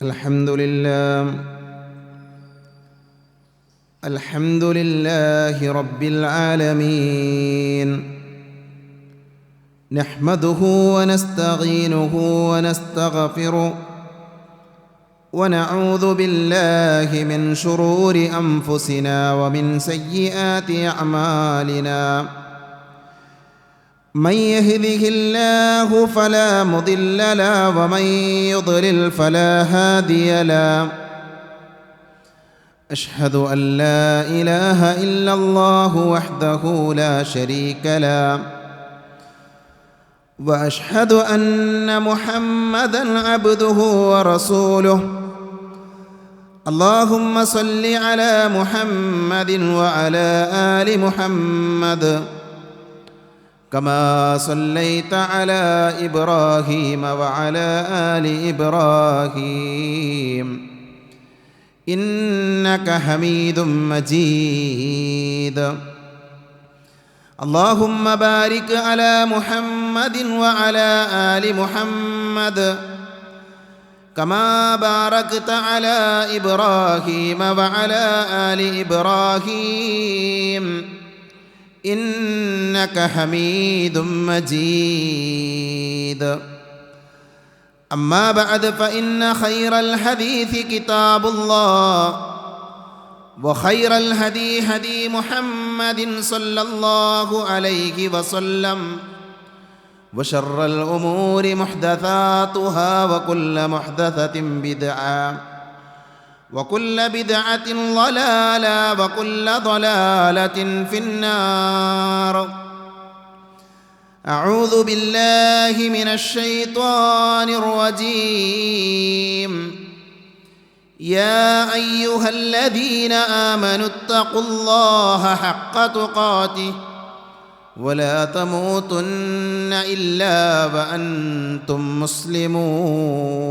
الحمد لله رب العالمين نحمده ونستعينه ونستغفره ونعوذ بالله من شرور أنفسنا ومن سيئات أعمالنا من يهده الله فلا مضل له ومن يضلل فلا هادي له أشهد أن لا إله إلا الله وحده لا شريك له وأشهد أن محمدًا عبده ورسوله اللهم صل على محمد وعلى آل محمد كما صليت على إبراهيم وعلى آل إبراهيم إنك حميد مجيد اللهم بارك على محمد وعلى آل محمد كما باركت على إبراهيم وعلى آل إبراهيم إنك حميد مجيد أما بعد فإن خير الحديث كتاب الله وخير الهدي هدي محمد صلى الله عليه وسلم وشر الأمور محدثاتها وكل محدثة بدعة وكل بدعة ضلالة وكل ضلالة في النار أعوذ بالله من الشيطان الرجيم يا أيها الذين آمنوا اتقوا الله حق تقاته ولا تموتن إلا وأنتم مسلمون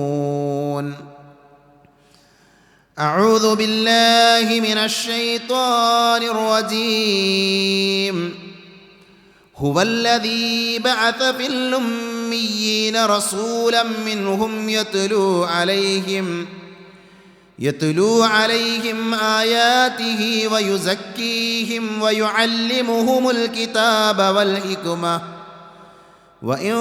أعوذ بالله من الشيطان الرجيم هو الذي بعث في الأميين رسولا منهم يتلو عليهم آياته ويزكيهم ويعلمهم الكتاب والحكمة وإن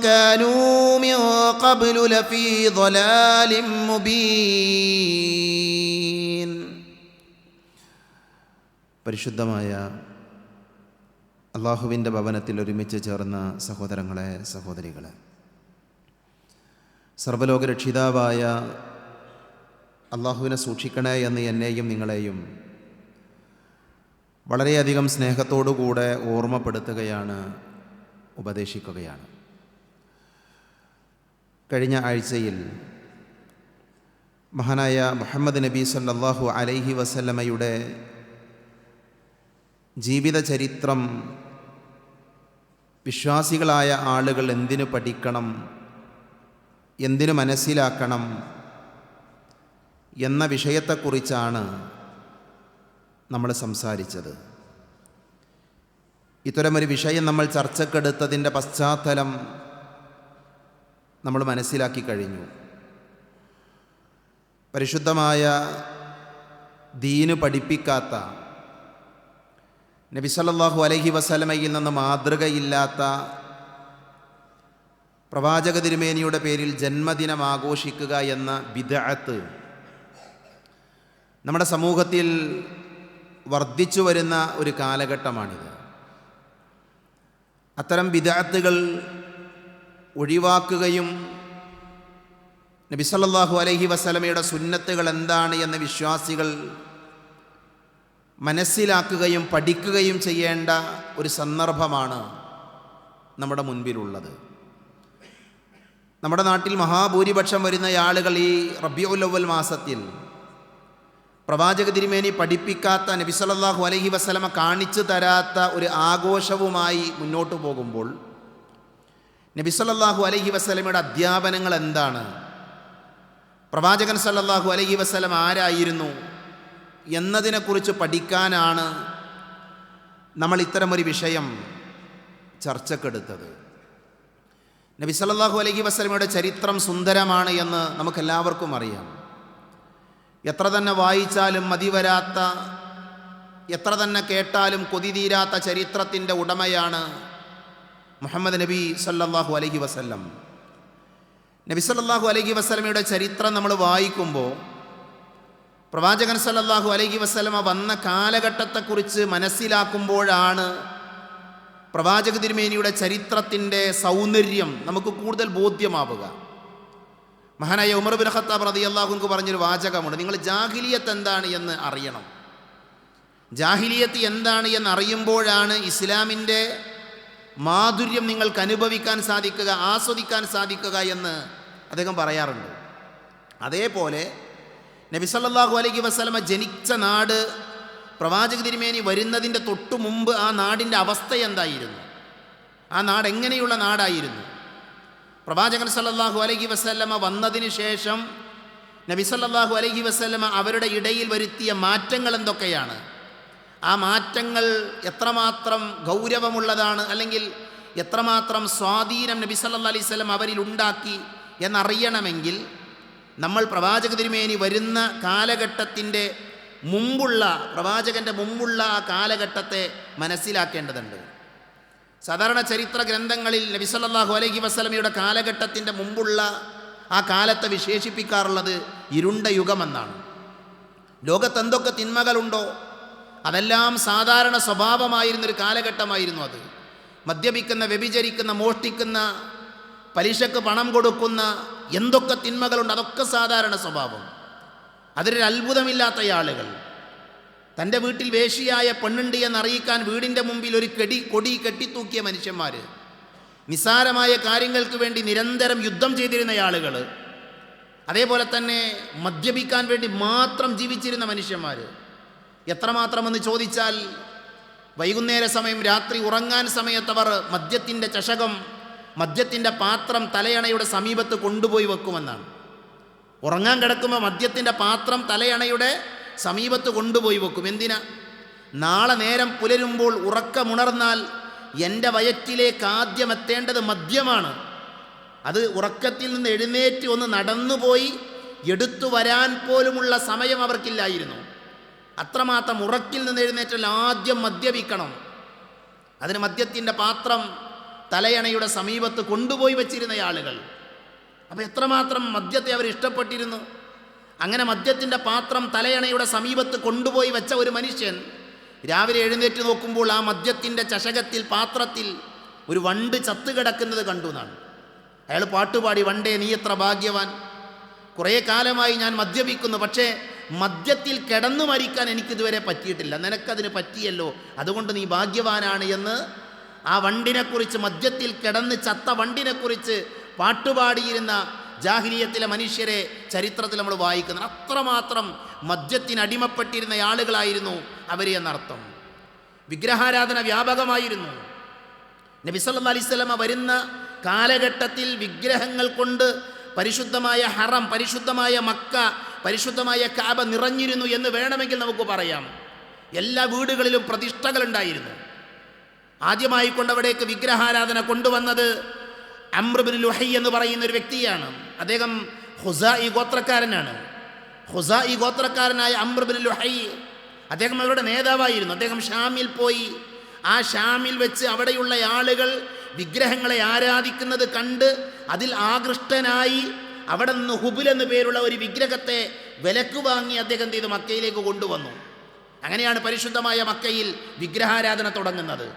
كانوا من قبل لفي ضلال مبين. പരിശുദ്ധമായ അള്ളാഹുവിൻ്റെ ഭവനത്തിൽ ഒരുമിച്ച് ചേർന്ന സഹോദരങ്ങളെ, സഹോദരികളെ, സർവ്വലോകരക്ഷിതാവായ അള്ളാഹുവിനെ സൂക്ഷിക്കണേ എന്ന് എന്നെയും നിങ്ങളെയും വളരെയധികം സ്നേഹത്തോടുകൂടെ ഓർമ്മപ്പെടുത്തുകയാണ്, ഉപദേശിക്കുകയാണ്. കഴിഞ്ഞ ആഴ്ചയിൽ മഹാനായ മുഹമ്മദ് നബി സല്ലല്ലാഹു അലൈഹി വസല്ലമയുടെ ജീവിത ചരിത്രം വിശ്വാസികളായ ആളുകൾ എന്തിനു പഠിക്കണം, എന്തിനു മനസ്സിലാക്കണം എന്ന വിഷയത്തെക്കുറിച്ചാണ് നമ്മൾ സംസാരിച്ചത്. ഇത്തരമൊരു വിഷയം നമ്മൾ ചർച്ചക്കെടുത്തതിൻ്റെ പശ്ചാത്തലം നമ്മൾ മനസ്സിലാക്കി കഴിഞ്ഞു. പരിശുദ്ധമായ ദീന് പഠിപ്പിക്കാത്ത, നബി സല്ലല്ലാഹു അലൈഹി വസല്ലമയിൽ നിന്ന് മാതൃകയില്ലാത്ത പ്രവാചക തിരുമേനിയുടെ പേരിൽ ജന്മദിനം ആഘോഷിക്കുക എന്ന ബിദ്അത്ത് നമ്മുടെ സമൂഹത്തിൽ വർദ്ധിച്ചു വരുന്ന ഒരു കാലഘട്ടമാണിത്. അത്തരം ബിദ്അത്തുകൾ ഒഴിവാക്കുകയും നബി സല്ലല്ലാഹു അലൈഹി വസല്ലമയുടെ സുന്നത്തുകൾ എന്താണ് എന്ന് വിശ്വാസികൾ മനസ്സിലാക്കുകയും പഠിക്കുകയും ചെയ്യേണ്ട ഒരു സന്ദർഭമാണ് നമ്മുടെ മുൻപിലുള്ളത്. നമ്മുടെ നാട്ടിൽ മഹാഭൂരിപക്ഷം വരുന്ന ആളുകൾ ഈ റബീഉൽ അവ്വൽ മാസത്തിൽ പ്രവാചക തിരുമേനി പഠിപ്പിക്കാത്ത, നബി സല്ലല്ലാഹു അലൈഹി വസല്ലമ കാണിച്ചു തരാത്ത ഒരു ആഘോഷവുമായി മുന്നോട്ട് പോകുമ്പോൾ നബി സല്ലല്ലാഹു അലൈഹി വസല്ലമയുടെ അധ്യാപനങ്ങൾ എന്താണ്, പ്രവാചകൻ സല്ലല്ലാഹു അലൈഹി വസല്ലം ആരായിരുന്നു എന്നതിനെക്കുറിച്ച് പഠിക്കാനാണ് നമ്മൾ ഇത്തരമൊരു വിഷയം ചർച്ചക്കെടുത്തത്. നബി സല്ലല്ലാഹു അലൈഹി വസല്ലമയുടെ ചരിത്രം സുന്ദരമാണ് എന്ന് നമുക്കെല്ലാവർക്കും അറിയാം. എത്ര തന്നെ വായിച്ചാലും മതിവരാത്ത, എത്ര തന്നെ കേട്ടാലും കൊതി തീരാത്ത ചരിത്രത്തിൻ്റെ ഉടമയാണ് മുഹമ്മദ് നബി സല്ലല്ലാഹു അലൈഹി വസല്ലം. നബി സല്ലല്ലാഹു അലൈഹി വസല്ലമയുടെ ചരിത്രം നമ്മൾ വായിക്കുമ്പോൾ പ്രവാചകൻ സല്ലല്ലാഹു അലൈഹി വസല്ലമ വന്ന കാലഘട്ടത്തെക്കുറിച്ച് മനസ്സിലാക്കുമ്പോഴാണ് പ്രവാചക തിരുമേനിയുടെ ചരിത്രത്തിൻ്റെ സൗന്ദര്യം നമുക്ക് കൂടുതൽ ബോധ്യമാവുക. മഹാനായ ഉമർ ബിൻ ഖത്താബ് റളിയല്ലാഹു അൻഹു പറഞ്ഞൊരു വാചകമുണ്ട്, നിങ്ങൾ ജാഹിലിയത്ത് എന്താണ് എന്ന് അറിയണം. ജാഹിലിയത്ത് എന്താണ് എന്ന് അറിയുമ്പോഴാണ് ഇസ്ലാമിൻ്റെ മാധുര്യം നിങ്ങൾക്ക് അനുഭവിക്കാൻ സാധിക്കുക, ആസ്വദിക്കാൻ സാധിക്കുക എന്ന് അദ്ദേഹം പറയാറുണ്ട്. അതേപോലെ നബി സല്ലല്ലാഹു അലൈഹി വസല്ലമ ജനിച്ച നാട്, പ്രവാചക തിരുമേനി വരുന്നതിൻ്റെ തൊട്ടു മുമ്പ് ആ നാടിൻ്റെ അവസ്ഥ എന്തായിരുന്നു, ആ നാട് എങ്ങനെയുള്ള നാടായിരുന്നു, പ്രവാചകൻ സല്ലല്ലാഹു അലൈഹി വസല്ലമ വന്നതിന് ശേഷം നബി സല്ലല്ലാഹു അലൈഹി വസല്ലമ അവരുടെ ഇടയിൽ വരുത്തിയ മാറ്റങ്ങൾ എന്തൊക്കെയാണ്, ആ മാറ്റങ്ങൾ എത്രമാത്രം ഗൗരവമുള്ളതാണ്, അല്ലെങ്കിൽ എത്രമാത്രം സ്വാധീനം നബി സല്ലല്ലാഹു അലൈഹി വസല്ലം അവരിൽ ഉണ്ടാക്കി എന്നറിയണമെങ്കിൽ നമ്മൾ പ്രവാചക തിരുമേനി വരുന്ന കാലഘട്ടത്തിൻ്റെ മുമ്പുള്ള, പ്രവാചകൻ്റെ മുമ്പുള്ള ആ കാലഘട്ടത്തെ മനസ്സിലാക്കേണ്ടതുണ്ട്. സാധാരണ ചരിത്ര ഗ്രന്ഥങ്ങളിൽ നബി സല്ലല്ലാഹു അലൈഹി വസല്ലമയുടെ കാലഘട്ടത്തിൻ്റെ മുമ്പുള്ള ആ കാലത്തെ വിശേഷിപ്പിക്കാറുള്ളത് ഇരുണ്ട യുഗമെന്നാണ്. ലോകത്ത് എന്തൊക്കെ തിന്മകളുണ്ടോ അതെല്ലാം സാധാരണ സ്വഭാവമായിരുന്നൊരു കാലഘട്ടമായിരുന്നു അത്. മദ്യപിക്കുന്ന, വ്യഭിചരിക്കുന്ന, മോഷ്ടിക്കുന്ന, പലിശക്ക് പണം കൊടുക്കുന്ന എന്തൊക്കെ തിന്മകളുണ്ട് അതൊക്കെ സാധാരണ സ്വഭാവം. അതിലൊരു അത്ഭുതമില്ലാത്ത ആളുകൾ, തൻ്റെ വീട്ടിൽ വേശ്യയായ പെണ്ണുണ്ട് എന്നറിയിക്കാൻ വീടിൻ്റെ മുമ്പിൽ ഒരു കൊടി കെട്ടിത്തൂക്കിയ മനുഷ്യന്മാർ, നിസ്സാരമായ കാര്യങ്ങൾക്ക് വേണ്ടി നിരന്തരം യുദ്ധം ചെയ്തിരുന്ന ആളുകൾ, അതേപോലെ തന്നെ മദ്യപിക്കാൻ വേണ്ടി മാത്രം ജീവിച്ചിരുന്ന മനുഷ്യന്മാർ. എത്രമാത്രമെന്ന് ചോദിച്ചാൽ വൈകുന്നേര സമയം, രാത്രി ഉറങ്ങാൻ സമയത്തവർ മദ്യത്തിൻ്റെ ചഷകം, മദ്യത്തിൻ്റെ പാത്രം തലയണയുടെ സമീപത്ത് കൊണ്ടുപോയി വെക്കുമെന്നാണ്. ഉറങ്ങാൻ കിടക്കുമ്പോൾ മദ്യത്തിൻ്റെ പാത്രം തലയണയുടെ സമീപത്ത് കൊണ്ടുപോയി വെക്കും. എന്തിനാ? നാളെ നേരം പുലരുമ്പോൾ ഉറക്കമുണർന്നാൽ എൻ്റെ വയറ്റിലേക്ക് ആദ്യം എത്തേണ്ടത് മദ്യമാണ്. അത് ഉറക്കത്തിൽ നിന്ന് എഴുന്നേറ്റ് ഒന്ന് നടന്നുപോയി എടുത്തു വരാൻ പോലുമുള്ള സമയം അവർക്കില്ലായിരുന്നു. അത്രമാത്രം ഉറക്കിൽ നിന്ന് എഴുന്നേറ്റാൽ ആദ്യം മദ്യപിക്കണം. അതിന് മദ്യത്തിൻ്റെ പാത്രം തലയണയുടെ സമീപത്ത് കൊണ്ടുപോയി വച്ചിരുന്ന ആളുകൾ. അപ്പോൾ എത്രമാത്രം മദ്യത്തെ അവർ ഇഷ്ടപ്പെട്ടിരുന്നു. അങ്ങനെ മദ്യത്തിൻ്റെ പാത്രം തലയണയുടെ സമീപത്ത് കൊണ്ടുപോയി വെച്ച ഒരു മനുഷ്യൻ രാവിലെ എഴുന്നേറ്റ് നോക്കുമ്പോൾ ആ മദ്യത്തിൻ്റെ ചഷകത്തിൽ, പാത്രത്തിൽ ഒരു വണ്ട് ചത്തുകിടക്കുന്നത് കണ്ടു എന്നാണ്. അയാൾ പാട്ടുപാടി, വണ്ടേ നീ എത്ര ഭാഗ്യവാൻ, കുറേ കാലമായി ഞാൻ മദ്യപിക്കുന്നു, പക്ഷേ മദ്യത്തിൽ കിടന്നു മരിക്കാൻ എനിക്കിതുവരെ പറ്റിയിട്ടില്ല, നിനക്കതിന് പറ്റിയല്ലോ, അതുകൊണ്ട് നീ ഭാഗ്യവാനാണ് എന്ന് ആ വണ്ടിനെക്കുറിച്ച്, മദ്യത്തിൽ കിടന്ന് ചത്ത വണ്ടിനെക്കുറിച്ച് പാട്ടുപാടിയിരുന്ന ജാഹിലിയത്തിലെ മനുഷ്യരെ ചരിത്രത്തിൽ നമ്മൾ വായിക്കുന്നത്. അത്രമാത്രം മദ്യത്തിന് അടിമപ്പെട്ടിരുന്ന ആളുകളായിരുന്നു അവർ എന്നർത്ഥം. വിഗ്രഹാരാധന വ്യാപകമായിരുന്നു. നബി സല്ലല്ലാഹു അലൈഹി വസല്ലമ വരുന്ന കാലഘട്ടത്തിൽ വിഗ്രഹങ്ങൾ കൊണ്ട് പരിശുദ്ധമായ ഹറം, പരിശുദ്ധമായ മക്ക, പരിശുദ്ധമായ കഅബ നിറഞ്ഞിരുന്നു എന്ന് വേണമെങ്കിൽ നമുക്ക് പറയാം. എല്ലാ വീടുകളിലും പ്രതിഷ്ഠകളുണ്ടായിരുന്നു. ആദ്യമായി കൊണ്ടവിടേക്ക് വിഗ്രഹാരാധന കൊണ്ടുവന്നത് അംർ ഇബ്നു ലുഹൈ എന്ന് പറയുന്ന ഒരു വ്യക്തിയാണ്. അദ്ദേഹം ഖുസാഇ ഗോത്രക്കാരനാണ്. ഖുസാഇ ഗോത്രക്കാരനായ അംർ ഇബ്നു ലുഹൈ, അദ്ദേഹം അവരുടെ നേതാവായിരുന്നു. അദ്ദേഹം ഷാമിൽ പോയി ആ ഷാമിൽ വെച്ച് അവിടെയുള്ള ആളുകൾ വിഗ്രഹങ്ങളെ ആരാധിക്കുന്നത് കണ്ട് അതിൽ ആകൃഷ്ടനായി അവിടെ നിന്ന് ഹുബുൽ എന്ന് പേരുള്ള ഒരു വിഗ്രഹത്തെ വിലക്ക് വാങ്ങി അദ്ദേഹം ചെയ്ത് മക്കയിലേക്ക് കൊണ്ടുവന്നു. അങ്ങനെയാണ് പരിശുദ്ധമായ മക്കയിൽ വിഗ്രഹാരാധന തുടങ്ങുന്നത്.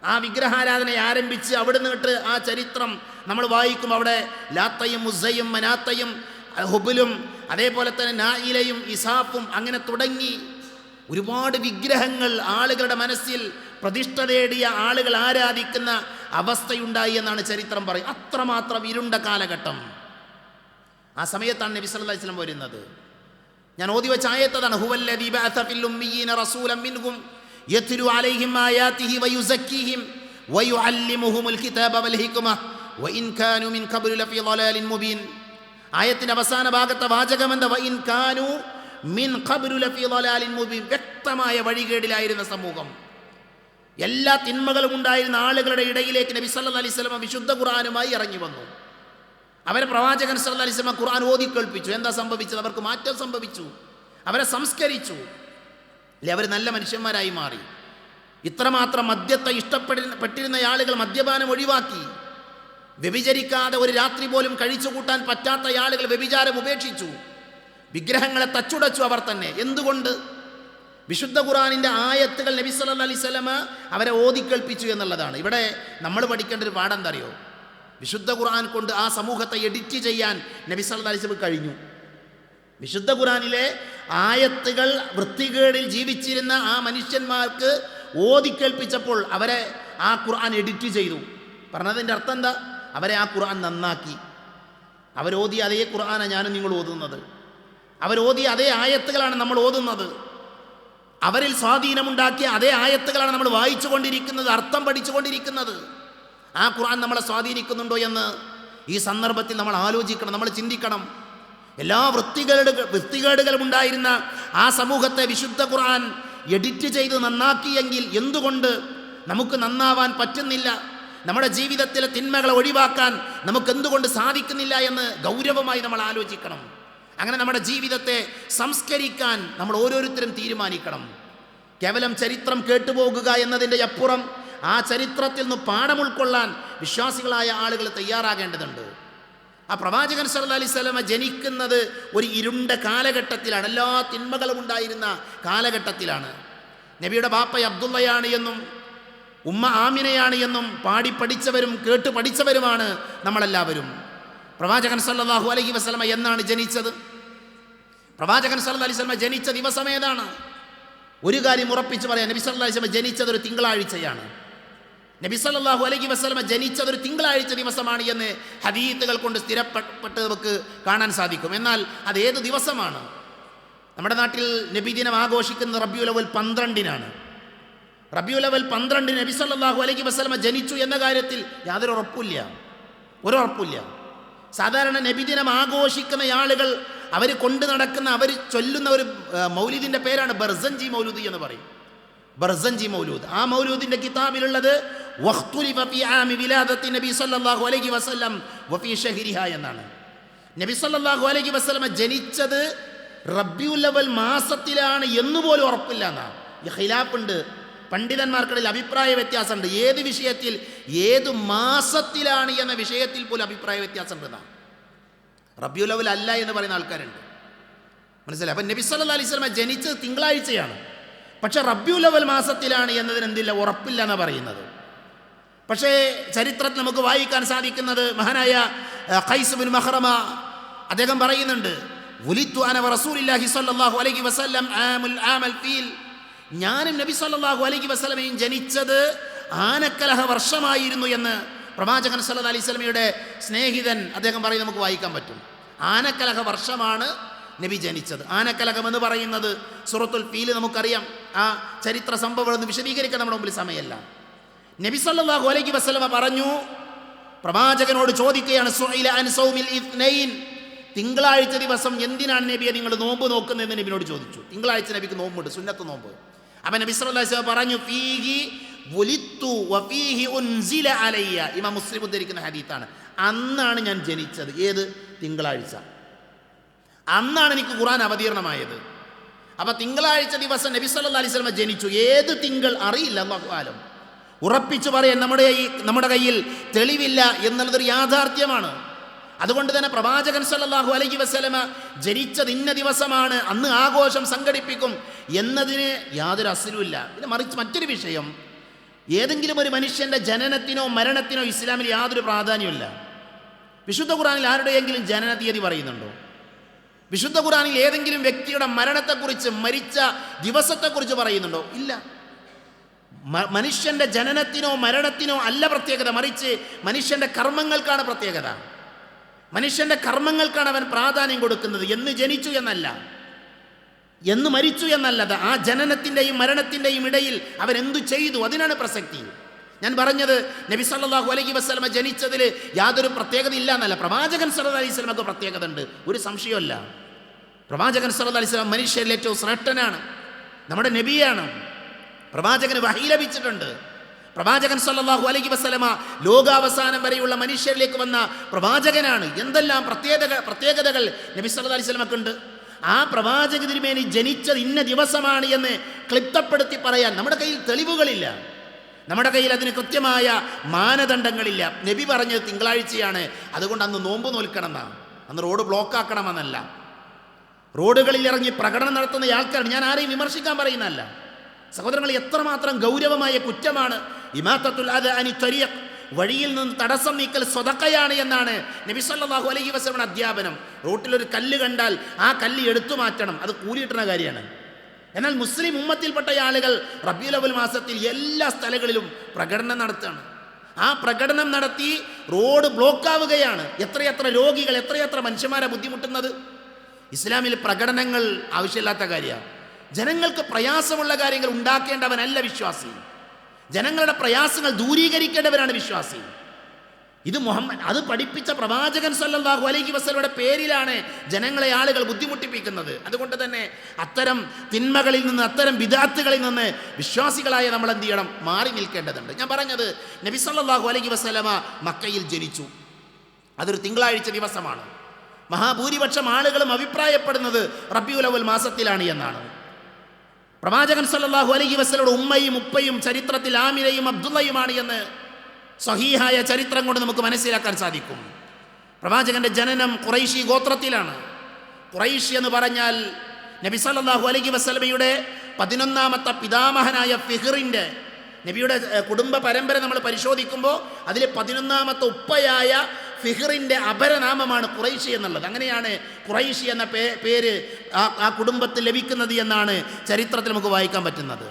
ആ വിഗ്രഹാരാധന ആരംഭിച്ച് അവിടെ നിന്നിട്ട് ആ ചരിത്രം നമ്മൾ വായിക്കും. അവിടെ ലാത്തയും ഉസ്സയും മനാത്തയും ഹുബുലും അതേപോലെ തന്നെ നായിലയും ഇസാഫും അങ്ങനെ തുടങ്ങി ഒരുപാട് വിഗ്രഹങ്ങൾ ആളുകളുടെ മനസ്സിൽ പ്രതിഷ്ഠ നേടിയ ആളുകൾ ആരാധിക്കുന്ന അവസ്ഥയുണ്ടായി എന്നാണ് ചരിത്രം പറയുന്നത്. അത്രമാത്രം ഇരുണ്ട കാലഘട്ടം. ആ സമയത്താണ് നബി സല്ലല്ലാഹു അലൈഹി വസല്ലം വരുന്നത്. ഞാൻ ഓതി വെച്ച ആയത്താണ്, ഹുവല്ലദീ ബഅസ ഫിൽ ഉമ്മീയീന റസൂലൻ മിൻഹും യത്ലു അലൈഹിം ആയാതിഹി വയുസക്കീഹിം വയുഅല്ലിമുഹുമുൽ കിതാബ വൽ ഹിക്മ വഇൻ കാനൂ മിൻ ഖബ്ലു ലഫീ ളലാലിൻ മുബീൻ. ആയത്തിന്റെ അവസാന ഭാഗത്തെ വാചകം എന്താ? വഇൻ കാനൂ മിൻ ഖബ്ലു ലഫീ ളലാലിൻ മുബീൻ. വ്യക്തമായ വഴികേടിലായിരുന്ന സമൂഹം. എല്ലാ തിന്മകളും ഉണ്ടായിരുന്ന ആളുകളുടെ ഇടയിലേക്ക് നബി സല്ലല്ലാഹു അലൈഹി വസല്ലം വിശുദ്ധ ഖുർആനുമായി ഇറങ്ങി വന്നു. അവരെ പ്രവാചകൻ സല്ലല്ലാഹു അലൈഹി വസല്ലം ഖുർആൻ ഓതി കേൾപ്പിച്ചു. എന്താ സംഭവിച്ചത്? അവർക്ക് മാറ്റം സംഭവിച്ചു. അവരെ സംസ്കരിച്ചു. അവർ നല്ല മനുഷ്യന്മാരായി മാറി. ഇത്രമാത്രം മദ്യത്തെ ഇഷ്ടപ്പെട്ടിരുന്ന ആളുകൾ മദ്യപാനം ഒഴിവാക്കി. വ്യഭിചരിക്കാതെ ഒരു രാത്രി പോലും കഴിച്ചു കൂട്ടാൻ പറ്റാത്ത ആളുകൾ വ്യഭിചാരം ഉപേക്ഷിച്ചു. വിഗ്രഹങ്ങളെ തച്ചുടച്ചു അവർ തന്നെ. എന്തുകൊണ്ട്? വിശുദ്ധ ഖുർആനിൻ്റെ ആയത്തുകൾ നബി സല്ലല്ലാഹു അലൈഹി വസല്ലം അവരെ ഓതിക്കേൾപ്പിച്ചു എന്നുള്ളതാണ്. ഇവിടെ നമ്മൾ പഠിക്കേണ്ട ഒരു പാഠം എന്താ അറിയോ? വിശുദ്ധ ഖുർആൻ കൊണ്ട് ആ സമൂഹത്തെ എഡിറ്റ് ചെയ്യാൻ നബി സല്ലല്ലാഹു അലൈഹി വസല്ലം കഴിഞ്ഞു. വിശുദ്ധ ഖുർആനിലെ ആയത്തുകൾ വൃത്തികേടിൽ ജീവിച്ചിരുന്ന ആ മനുഷ്യന്മാർക്ക് ഓതിക്കേൾപ്പിച്ചപ്പോൾ അവരെ ആ ഖുർആൻ എഡിറ്റ് ചെയ്തു. പറഞ്ഞതിൻ്റെ അർത്ഥം എന്താ? അവരെ ആ ഖുർആൻ നന്നാക്കി. അവരോതിയ അതേ ഖുർആനാണ് ഞാനും നിങ്ങൾ ഓതുന്നത്. അവരോതിയ അതേ ആയത്തുകളാണ് നമ്മൾ ഓതുന്നത്. അവരിൽ സ്വാധീനമുണ്ടാക്കിയ അതേ ആയത്തുകളാണ് നമ്മൾ വായിച്ചു കൊണ്ടിരിക്കുന്നത്, അർത്ഥം പഠിച്ചുകൊണ്ടിരിക്കുന്നത്. ആ ഖുർആൻ നമ്മളെ സ്വാധീനിക്കുന്നുണ്ടോ എന്ന് ഈ സന്ദർഭത്തിൽ നമ്മൾ ആലോചിക്കണം, നമ്മൾ ചിന്തിക്കണം. എല്ലാ വൃത്തികേടുകളും ഉണ്ടായിരുന്ന ആ സമൂഹത്തെ വിശുദ്ധ ഖുർആൻ എഡിറ്റ് ചെയ്ത് നന്നാക്കിയെങ്കിൽ എന്തുകൊണ്ട് നമുക്ക് നന്നാവാൻ പറ്റുന്നില്ല? നമ്മുടെ ജീവിതത്തിലെ തിന്മകളെ ഒഴിവാക്കാൻ നമുക്ക് എന്തുകൊണ്ട് സാധിക്കുന്നില്ല എന്ന് ഗൗരവമായി നമ്മൾ ആലോചിക്കണം. അങ്ങനെ നമ്മുടെ ജീവിതത്തെ സംസ്കരിക്കാൻ നമ്മൾ ഓരോരുത്തരും തീരുമാനിക്കണം. കേവലം ചരിത്രം കേട്ടുപോകുക എന്നതിൻ്റെ അപ്പുറം ആ ചരിത്രത്തിൽ നിന്ന് പാഠം ഉൾക്കൊള്ളാൻ വിശ്വാസികളായ ആളുകൾ തയ്യാറാകേണ്ടതുണ്ട്. ആ പ്രവാചകൻ സല്ലല്ലാഹു അലൈഹി വസല്ലം ജനിക്കുന്നത് ഒരു ഇരുണ്ട കാലഘട്ടത്തിലാണ്. എല്ലാ തിന്മകളും ഉണ്ടായിരുന്ന കാലഘട്ടത്തിലാണ്. നബിയുടെ ബാപ്പ അബ്ദുള്ളയാണ് എന്നും ഉമ്മ ആമിനയാണ് എന്നും പാടി പഠിച്ചവരും കേട്ട് പഠിച്ചവരുമാണ് നമ്മളെല്ലാവരും. പ്രവാചകൻ സല്ലല്ലാഹു അലൈഹി വസല്ലം എന്നാണ് ജനിച്ചത്? പ്രവാചകൻ സല്ലല്ലാഹു അലൈഹി വസല്ലം ജനിച്ച ദിവസം ഏതാണ്? ഒരു കാര്യം ഉറപ്പിച്ച് പറയാം, നബി സല്ലല്ലാഹു അലൈഹി വസല്ലം ജനിച്ചത് ഒരു തിങ്കളാഴ്ചയാണ്. നബി സല്ലല്ലാഹു അലൈഹി വസല്ലം ജനിച്ചത് ഒരു തിങ്കളാഴ്ച ദിവസമാണ് എന്ന് ഹദീത്തുകൾ കൊണ്ട് സ്ഥിരപ്പെട്ട് നമുക്ക് കാണാൻ സാധിക്കും. എന്നാൽ അത് ഏത് ദിവസമാണ്? നമ്മുടെ നാട്ടിൽ നബിദിനം ആഘോഷിക്കുന്നത് റബീഉൽ അവ്വൽ 12-നാണ്. റബീഉൽ അവ്വൽ 12 നബി സല്ലല്ലാഹു അലൈഹി വസല്ലം ജനിച്ചു എന്ന കാര്യത്തിൽ യാതൊരു ഉറപ്പില്ല. സാധാരണ നബിദിനം ആഘോഷിക്കുന്ന ആളുകൾ അവർ കൊണ്ടു നടക്കുന്ന, അവർ ചൊല്ലുന്ന ഒരു മൗലിദിൻ്റെ പേരാണ് ബർസഞ്ചി മൗലൂദ് എന്ന് പറയും. ബർസഞ്ചി മൗലൂദ്. ആ മൗലൂദിൻ്റെ കിതാബിലുള്ളത് വഖ്തുലിഫ ഫീ ആമി വിലാദത്തി നബി സല്ലല്ലാഹു അലൈഹി വസല്ലം വഫീ ഷഹ്രിഹാ എന്നാണ്. നബി സല്ലല്ലാഹു അലൈഹി വസല്ലം ജനിച്ചത് റബീഉൽ അവ്വൽ മാസത്തിലാണ് എന്നുപോലും ഉറപ്പില്ല എന്നാണ്. ഈ ഖിലാഫുണ്ട്, പണ്ഡിതന്മാർക്കിടയിൽ അഭിപ്രായ വ്യത്യാസമുണ്ട്. ഏത് വിഷയത്തിൽ, ഏത് മാസത്തിലാണ് എന്ന വിഷയത്തിൽ പോലും അഭിപ്രായ വ്യത്യാസം ഉണ്ടെന്നാണ്. റബീഉൽ അവ്വൽ അല്ല എന്ന് പറയുന്ന ആൾക്കാരുണ്ട്. മനസ്സിലായി? അപ്പം നബി സല്ലല്ലാഹു അലൈഹി വസല്ലം ജനിച്ചത് തിങ്കളാഴ്ചയാണ്. പക്ഷേ റബീഉൽ അവ്വൽ മാസത്തിലാണ് എന്നതിന് എന്തില്ല, ഉറപ്പില്ല എന്നാണ് പറയുന്നത്. പക്ഷേ ചരിത്രത്തിൽ നമുക്ക് വായിക്കാൻ സാധിക്കുന്നത് മഹാനായ ഖൈസ് ബിൻ മഖ്റമ അദ്ദേഹം പറയുന്നുണ്ട്, വുലിത്തു അന റസൂലുള്ളാഹി സ്വല്ലല്ലാഹു അലൈഹി വസല്ലം ആമൽ ഫീൽ, ഞാനും നബി സല്ലല്ലാഹു അലൈഹി വസല്ലമയും ജനിച്ചത് ആനക്കലഹ വർഷമായിരുന്നു എന്ന് പ്രവാചകൻ സല്ലല്ലാഹു അലൈഹി വസല്ലമയുടെ സ്നേഹിതൻ അദ്ദേഹം പറയും, നമുക്ക് വായിക്കാൻ പറ്റും. ആനക്കലഹ വർഷമാണ് നബി ജനിച്ചത്. ആനക്കലഹം എന്ന് പറയുന്നത് സൂറത്തുൽ ഫീൽ നമുക്കറിയാം. ആ ചരിത്ര സംഭവം ഒന്ന് വിശദീകരിക്കാൻ നമ്മുടെ മുമ്പിൽ സമയമല്ല. നബി സല്ലല്ലാഹു അലൈഹി വസല്ലമ പറഞ്ഞു, പ്രവാചകനോട് ചോദിക്കുകയാണ്, സുഇല അൻ സൗമിൽ ഇത്നൈൻ, തിങ്കളാഴ്ച ദിവസം എന്തിനാണ് നബിയെ നിങ്ങൾ നോമ്പ് നോക്കുന്നതെന്ന് നബിനോട് ചോദിച്ചു. തിങ്കളാഴ്ച നബിക്ക് നോമ്പുണ്ട്, സുന്നത്ത് നോമ്പ്. അപ്പം നബി സല്ലല്ലാഹു അലൈഹി വസല്ലം പറഞ്ഞു, ഫീഹി വുലിത്തു വഫീഹി ഉൻസില അലയ്യ. ഇമാം മുസ്ലിം ഉദ്ധരിക്കുന്ന ഹദീത്താണ്. അന്നാണ് ഞാൻ ജനിച്ചത്. ഏത്? തിങ്കളാഴ്ച. അന്നാണ് എനിക്ക് ഖുർആൻ അവതീർണമായത്. അപ്പം തിങ്കളാഴ്ച ദിവസം നബി സല്ലല്ലാഹു അലൈഹി വസല്ലം ജനിച്ചു. ഏത് തിങ്കൾ അറിയില്ല, അല്ലാഹു ആലം. ഉറപ്പിച്ചു പറയാൻ നമ്മുടെ കയ്യിൽ തെളിവില്ല എന്നുള്ളതൊരു യാഥാർത്ഥ്യമാണ്. അതുകൊണ്ട് തന്നെ പ്രവാചകൻ സല്ലല്ലാഹു അലൈഹി വസല്ലമ ജനിച്ചത് ഇന്ന ദിവസമാണ്, അന്ന് ആഘോഷം സംഘടിപ്പിക്കും എന്നതിന് യാതൊരു അസ്ലുമില്ല. പിന്നെ മറിച്ച് മറ്റൊരു വിഷയം, ഏതെങ്കിലും ഒരു മനുഷ്യൻ്റെ ജനനത്തിനോ മരണത്തിനോ ഇസ്ലാമിൽ യാതൊരു പ്രാധാന്യമില്ല. വിശുദ്ധ ഖുർആനിൽ ആരുടെയെങ്കിലും ജനന തീയതി പറയുന്നുണ്ടോ? വിശുദ്ധ ഖുർആനിൽ ഏതെങ്കിലും വ്യക്തിയുടെ മരണത്തെക്കുറിച്ച്, മരിച്ച ദിവസത്തെക്കുറിച്ച് പറയുന്നുണ്ടോ? ഇല്ല. മനുഷ്യൻ്റെ ജനനത്തിനോ മരണത്തിനോ അല്ല പ്രത്യേകത, മറിച്ച് മനുഷ്യൻ്റെ കർമ്മങ്ങൾക്കാണ് പ്രത്യേകത. മനുഷ്യൻ്റെ കർമ്മങ്ങൾക്കാണ് അവൻ പ്രാധാന്യം കൊടുക്കുന്നത്. എന്ന് ജനിച്ചു എന്നല്ല, എന്ന് മരിച്ചു എന്നല്ലത്. ആ ജനനത്തിൻ്റെയും മരണത്തിൻ്റെയും ഇടയിൽ അവൻ എന്തു ചെയ്തു, അതിനാണ് പ്രസക്തി. ഞാൻ പറഞ്ഞത് നബി സല്ലല്ലാഹു അലൈഹി വസല്ലമ ജനിച്ചതിൽ യാതൊരു പ്രത്യേകത ഇല്ല എന്നല്ല. പ്രവാചകൻ സല്ലല്ലാഹു അലൈഹി വസല്ലമക്ക് പ്രത്യേകത ഉണ്ട്, ഒരു സംശയമല്ല. പ്രവാചകൻ സല്ലല്ലാഹു അലൈഹി വസല്ലം മനുഷ്യരിൽ ഏറ്റവും ശ്രേഷ്ഠനാണ്, നമ്മുടെ നബിയാണ്. പ്രവാചകന് വഹി ലഭിച്ചിട്ടുണ്ട്. പ്രവാചകൻ സല്ലല്ലാഹു അലൈഹി വസല്ലമ ലോകാവസാനം വരെയുള്ള മനുഷ്യരിലേക്ക് വന്ന പ്രവാചകനാണ്. എന്തെല്ലാം പ്രത്യേകതകൾ നബി സല്ലല്ലാഹു അലൈഹി വസല്ലമക്കുണ്ട്. ആ പ്രവാചക തിരുമേനി ജനിച്ചത് ഇന്ന ദിവസമാണ് എന്ന് ക്ലിപ്തപ്പെടുത്തി പറയാൻ നമ്മുടെ കയ്യിൽ തെളിവുകളില്ല. നമ്മുടെ കയ്യിൽ അതിന് കൃത്യമായ മാനദണ്ഡങ്ങളില്ല. നബി പറഞ്ഞത് തിങ്കളാഴ്ചയാണ്, അതുകൊണ്ട് അന്ന് നോമ്പ് നോൽക്കണം എന്നാണ്, അന്ന് റോഡ് ബ്ലോക്കാക്കണമെന്നല്ല. റോഡുകളിൽ ഇറങ്ങി പ്രകടനം നടത്തുന്ന ആൾക്കാരാണ്. ഞാൻ ആരെയും വിമർശിക്കാൻ പറയുന്നതല്ല. സഹോദരങ്ങൾ, എത്രമാത്രം ഗൗരവമായ കുറ്റമാണ് ഇമാത്തത്തുൽ അദ അനി ത്വരീഖ്, വഴിയിൽ നിന്ന് തടസ്സം നീക്കൽ സ്വതക്കയാണ് എന്നാണ് നബി സല്ലല്ലാഹു അലൈഹി വസല്ലം അധ്യാപനം. റോട്ടിലൊരു കല്ല് കണ്ടാൽ ആ കല്ല് എടുത്തു മാറ്റണം, അത് കൂലി കിട്ടുന്ന കാര്യമാണ്. എന്നാൽ മുസ്ലിം ഉമ്മത്തിൽപ്പെട്ട ആളുകൾ റബീഉൽ അവ്വൽ മാസത്തിൽ എല്ലാ സ്ഥലങ്ങളിലും പ്രകടനം നടത്തുകയാണ്. ആ പ്രകടനം നടത്തി റോഡ് ബ്ലോക്കാവുകയാണ്. എത്രയെത്ര രോഗികൾ, എത്രയെത്ര മനുഷ്യന്മാരെ ബുദ്ധിമുട്ടുന്നത്. ഇസ്ലാമിൽ പ്രകടനങ്ങൾ ആവശ്യമില്ലാത്ത കാര്യമാണ്. ജനങ്ങൾക്ക് പ്രയാസമുള്ള കാര്യങ്ങൾ ഉണ്ടാക്കേണ്ടവനല്ല വിശ്വാസി. ജനങ്ങളുടെ പ്രയാസങ്ങൾ ദൂരീകരിക്കേണ്ടവരാണ് വിശ്വാസി. ഇത് അത് പഠിപ്പിച്ച പ്രവാചകൻ സല്ലല്ലാഹു അലൈഹി വസല്ലമയുടെ പേരിലാണ് ജനങ്ങളെ ആളുകൾ ബുദ്ധിമുട്ടിപ്പിക്കുന്നത്. അതുകൊണ്ട് തന്നെ അത്തരം തിന്മകളിൽ നിന്ന്, അത്തരം ബിദഅത്തുകളിൽ നിന്ന് വിശ്വാസികളായ നമ്മൾ എന്ത് ചെയ്യണം? മാറി നിൽക്കേണ്ടതുണ്ട്. ഞാൻ പറഞ്ഞത്, നബി സല്ലല്ലാഹു അലൈഹി വസല്ലമ മക്കയിൽ ജനിച്ചു. അതൊരു തിങ്കളാഴ്ച ദിവസമാണ്. മഹാഭൂരിപക്ഷം ആളുകളും അഭിപ്രായപ്പെടുന്നത് റബീഉൽ അവ്വൽ മാസത്തിലാണ് എന്നാണ്. പ്രവാചകൻ സല്ലല്ലാഹു അലൈഹി വസല്ലമയുടെ ഉമ്മയും ഉപ്പയും ചരിത്രത്തിൽ ആമിനയും അബ്ദുള്ളയുമാണ് എന്ന് സ്വഹീഹായ ചരിത്രം കൊണ്ട് നമുക്ക് മനസ്സിലാക്കാൻ സാധിക്കും. പ്രവാചകന്റെ ജനനം ഖുറൈശി ഗോത്രത്തിലാണ്. ഖുറൈശി എന്ന് പറഞ്ഞാൽ നബി സല്ലല്ലാഹു അലൈഹി വസല്ലമയുടെ 11ാമത്തെ പിതാമഹനായ ഫിഹ്റിൻ്റെ, നബിയുടെ കുടുംബ പരമ്പര നമ്മൾ പരിശോധിക്കുമ്പോൾ അതിൽ 11ാമത്തെ ഉപ്പയായ ഫിഹ്റിൻ്റെ അപരനാമമാണ് ഖുറൈശി എന്നുള്ളത്. അങ്ങനെയാണ് ഖുറൈശി എന്ന പേര് ആ കുടുംബത്തിൽ ലഭിക്കുന്നത് എന്നാണ് ചരിത്രത്തിൽ നമുക്ക് വായിക്കാൻ പറ്റുന്നത്.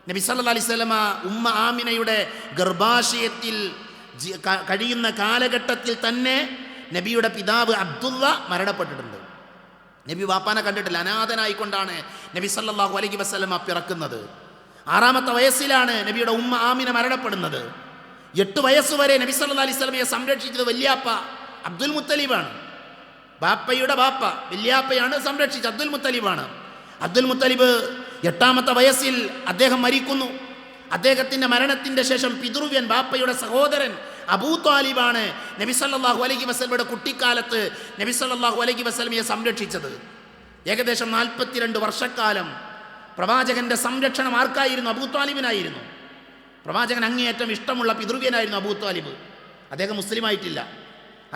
നബി സല്ലല്ലാഹു അലൈഹി വസല്ലമ ഉമ്മ ആമിനയുടെ ഗർഭാശയത്തിൽ കഴിയുന്ന കാലഘട്ടത്തിൽ തന്നെ നബിയുടെ പിതാവ് അബ്ദുള്ള മരണപ്പെട്ടിട്ടുണ്ട്. നബി വാപ്പാനെ കണ്ടിട്ടില്ല. അനാഥനായിക്കൊണ്ടാണ് നബി സല്ലല്ലാഹു അലൈഹി വസല്ലമ പിറക്കുന്നത്. 6ാമത്തെ വയസ്സിലാണ് നബിയുടെ ഉമ്മ ആമിന മരണപ്പെടുന്നത്. 8 വയസ്സുവരെ നബി സല്ലല്ലാഹു അലൈഹി വസല്ലമയെ സംരക്ഷിച്ചത് വല്യാപ്പ അബ്ദുൽ മുത്തലിബാണ്. ബാപ്പയുടെ ബാപ്പ വല്യാപ്പയാണ് സംരക്ഷിച്ചത്, അബ്ദുൽ മുത്തലിബാണ്. അബ്ദുൽ മുത്തലിബ് 8ാമത്തെ വയസ്സിൽ അദ്ദേഹം മരിക്കുന്നു. അദ്ദേഹത്തിൻ്റെ മരണത്തിൻ്റെ ശേഷം പിതൃവ്യൻ ബാപ്പയുടെ സഹോദരൻ അബൂ ത്വാലിബാണ് നബി സല്ലല്ലാഹു അലൈഹി വസല്ലമയുടെ കുട്ടിക്കാലത്ത് നബി സല്ലല്ലാഹു അലൈഹി വസല്ലമയെ സംരക്ഷിച്ചത്. ഏകദേശം 42 വർഷക്കാലം പ്രവാചകന്റെ സംരക്ഷണം ആർക്കായിരുന്നു? അബൂ ത്വാലിബിനായിരുന്നു. പ്രവാചകൻ അങ്ങേയറ്റം ഇഷ്ടമുള്ള പിതൃവ്യനായിരുന്നു അബൂ ത്വാലിബ്. അദ്ദേഹം മുസ്ലിമായിട്ടില്ല.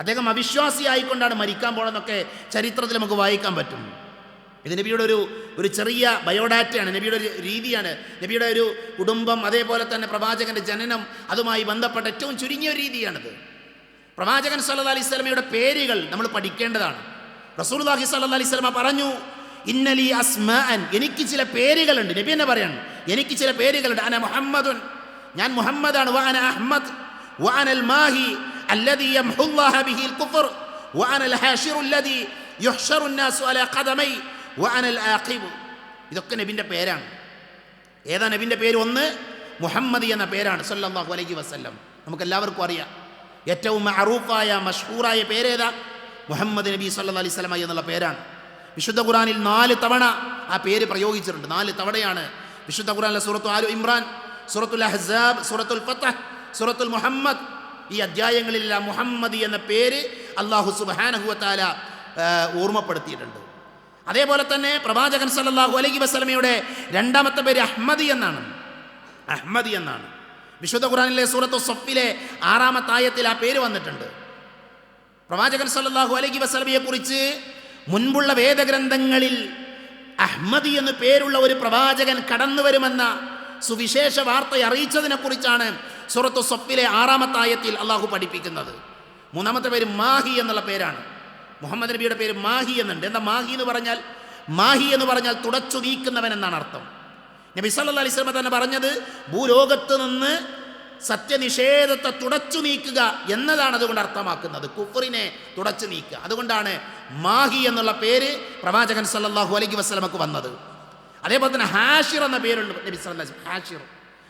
അദ്ദേഹം അവിശ്വാസിയായിക്കൊണ്ടാണ് മരിക്കാൻ പോണെന്നൊക്കെ ചരിത്രത്തിൽ നമുക്ക് വായിക്കാൻ പറ്റും. ഇത് നബിയുടെ ഒരു ചെറിയ ബയോഡാറ്റയാണ്, നബിയുടെ ഒരു രീതിയാണ്. നബിയുടെ ഒരു കുടുംബം, അതേപോലെ തന്നെ പ്രവാചകന്റെ ജനനം, അതുമായി ബന്ധപ്പെട്ട ഏറ്റവും ചുരുങ്ങിയ ഒരു രീതിയാണിത്. പ്രവാചകൻ സല്ലല്ലാഹു അലൈഹി വസല്ലമയുടെ പേരുകൾ നമ്മൾ പഠിക്കേണ്ടതാണ്. റസൂലുള്ളാഹി സല്ലല്ലാഹു അലൈഹി വസല്ലമ പറഞ്ഞു, ഇന്നലി അസ്മാഅൻ, എനിക്ക് ചില പേരുകളുണ്ട്. നബി എന്നെ പറയാണ്, എനിക്ക് ചില പേരുകളുണ്ട്. അന മുഹമ്മദുൻ, ഞാൻ മുഹമ്മദാണ്. വഅന അഹ്മദ് വഅനൽ മാഹി അല്ലദി യംഹുല്ലാഹു ബിഹിൽ കുഫർ വഅനൽ ഹാശിറു അല്ലദി യുഹ്ശറു അന്നാസു അലാ ഖദമൈ വഅനൽ ആഖിബ്. ഇതൊക്കെ നബിൻ്റെ പേരാണ്. ഏതാ നബിൻ്റെ പേര്? ഒന്ന് മുഹമ്മദ് എന്ന പേരാണ് സല്ലല്ലാഹു അലൈഹി വസല്ലം. നമുക്കെല്ലാവർക്കും അറിയാം. ഏറ്റവും മഅറൂഫായ മഷ്ഹൂറായ പേരേതാ? മുഹമ്മദ് നബി സല്ലല്ലാഹു അലൈഹി വസല്ലം എന്നുള്ള പേരാണ്. വിശുദ്ധ ഖുർആനിൽ 4 തവണ ആ പേര് പ്രയോഗിച്ചിട്ടുണ്ട്. 4 തവണയാണ് വിശുദ്ധ ഖുർആനിലെ സൂറത്തു ആലു ഇമ്രാൻ, സൂറത്തുൽ അഹ്സാബ്, സൂറത്തുൽ ഫത്ഹ്, സൂറത്തുൽ മുഹമ്മദ്, ഈ അധ്യായങ്ങളിലെല്ലാം മുഹമ്മദ് എന്ന പേര് അല്ലാഹു സുബ്ഹാനഹു വ തആല ഓർമ്മപ്പെടുത്തിയിട്ടുണ്ട്. അതേപോലെ തന്നെ പ്രവാചകൻ സല്ലല്ലാഹു അലൈഹി വസല്ലമയുടെ 2ാമത്തെ പേര് അഹ്മദി എന്നാണ്. അഹ്മദി എന്നാണ്. വിശുദ്ധ ഖുർആനിലെ സൂറത്തു സഫിലെ 6ാമത്തെ ആയത്തിൽ ആ പേര് വന്നിട്ടുണ്ട്. പ്രവാചകൻ സല്ലല്ലാഹു അലൈഹി വസല്ലമയെ കുറിച്ച് മുൻപുള്ള വേദഗ്രന്ഥങ്ങളിൽ അഹ്മദി എന്ന് പേരുള്ള ഒരു പ്രവാചകൻ കടന്നു വരുമെന്ന സുവിശേഷ വാർത്ത അറിയിച്ചതിനെ കുറിച്ചാണ് സൂറത്തു സഫിലെ 6ാമത്തെ ആയത്തിൽ അള്ളാഹു പഠിപ്പിക്കുന്നത്. 3ാമത്തെ പേര് മാഹി എന്നുള്ള പേരാണ്. മുഹമ്മദ് നബിയുടെ പേര് മാഹി എന്നുണ്ട്. എന്താ മാഹി എന്ന് പറഞ്ഞാൽ? മാഹി എന്ന് പറഞ്ഞാൽ തുടച്ചു നീക്കുന്നവൻ എന്നാണ് അർത്ഥം. നബി സല്ലല്ലാഹു അലൈഹി വസല്ലം തന്നെ പറഞ്ഞത് ഭൂലോകത്ത് നിന്ന് സത്യനിഷേധത്തെ തുടച്ചു നീക്കുക എന്നതാണ് അതുകൊണ്ട് അർത്ഥമാക്കുന്നത്. കുഫറിനെ തുടച്ചു നീക്കുക. അതുകൊണ്ടാണ് മാഹി എന്നുള്ള പേര് പ്രവാചകൻ സല്ലല്ലാഹു അലൈഹി വസല്ലമക്ക് വന്നത്. അതേപോലെ തന്നെ ഹാഷിർ എന്ന പേരുണ്ട് നബി സല്ലല്ലാഹു അലൈഹി വസല്ലം. ഹാഷിർ,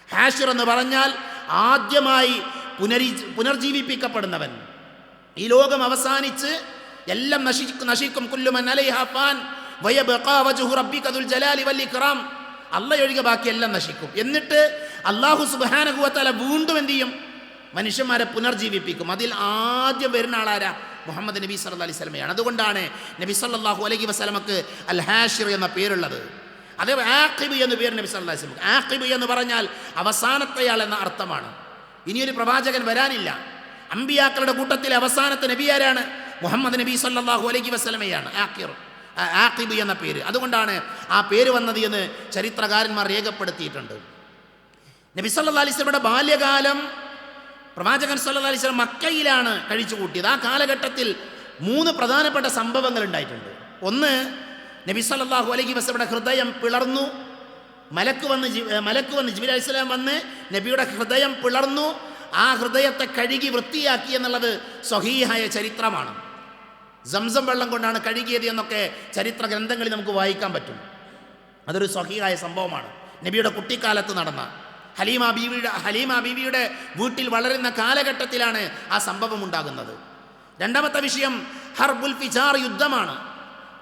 ഹാഷിർ എന്ന് പറഞ്ഞാൽ ആദ്യമായി പുനർജീവിപ്പിക്കപ്പെടുന്നവൻ. ഈ ലോകം അവസാനിച്ച് എല്ലാം നശിക്കും. കുല്ലു മൻ അലൈഹാ ഫാൻ വയബ്ഖാ വജ്ഹു റബ്ബിക ദുൽ ജലാലി വൽ ഇക്റാം. അള്ളയൊഴികെ ബാക്കിയെല്ലാം നശിക്കും. എന്നിട്ട് അള്ളാഹു സുബ്ഹാനഹു വ തആല വീണ്ടും എന്ത് ചെയ്യും? മനുഷ്യന്മാരെ പുനർജീവിപ്പിക്കും. അതിൽ ആദ്യം വരുന്ന ആളാരാ? മുഹമ്മദ് നബി സല്ലല്ലാഹു അലൈഹി വസല്ലമയാണ്. അതുകൊണ്ടാണ് നബി സല്ലല്ലാഹു അലൈഹി വസല്ലമക്ക് അൽ ഹാഷിർ എന്ന പേരുള്ളത്. അതേ ആഖിബ് എന്ന പേര് നബി സല്ലല്ലാഹു അലൈഹി വസല്ലം. ആഖിബ് എന്ന് പറഞ്ഞാൽ അവസാനത്തെയാൾ എന്ന അർത്ഥമാണ്. ഇനിയൊരു പ്രവാചകൻ വരാനില്ല. അമ്പിയാക്കളുടെ കൂട്ടത്തിലെ അവസാനത്തെ നബി ആരാണ്? മുഹമ്മദ് നബി സല്ലല്ലാഹു അലൈഹി വസല്ലമയാണ് ആഖിബ് എന്ന പേര്. അതുകൊണ്ടാണ് ആ പേര് വന്നത് എന്ന് ചരിത്രകാരന്മാർ രേഖപ്പെടുത്തിയിട്ടുണ്ട്. നബി സല്ലല്ലാഹു അലൈഹി വസല്ലമയുടെ ബാല്യകാലം പ്രവാചകൻ സല്ലല്ലാഹു അലൈഹി വസല്ലം മക്കയിലാണ് കഴിച്ചു കൂട്ടിയത്. ആ കാലഘട്ടത്തിൽ 3 പ്രധാനപ്പെട്ട സംഭവങ്ങൾ ഉണ്ടായിട്ടുണ്ട്. ഒന്ന്, നബി സല്ലല്ലാഹു അലൈഹി വസല്ലമയുടെ ഹൃദയം പിളർന്നു. മലക്ക് വന്ന് ജിബ്രീൽ അലൈഹിസ്സലാം വന്ന് നബിയുടെ ഹൃദയം പിളർന്നു. ആ ഹൃദയത്തെ കഴുകി വൃത്തിയാക്കി എന്നുള്ളത് സ്വഹീഹായ ചരിത്രമാണ്. സംസം വെള്ളം കൊണ്ടാണ് കഴുകിയത് എന്നൊക്കെ ചരിത്ര ഗ്രന്ഥങ്ങളിൽ നമുക്ക് വായിക്കാൻ പറ്റും. അതൊരു സ്വഹീഹായ സംഭവമാണ്. നബിയുടെ കുട്ടിക്കാലത്ത് നടന്ന ഹലീമ ബീവിയുടെ വീട്ടിൽ വളരുന്ന കാലഘട്ടത്തിലാണ് ആ സംഭവം ഉണ്ടാകുന്നത്. രണ്ടാമത്തെ വിഷയം ഹർബുൽ ഫിജാർ യുദ്ധമാണ്.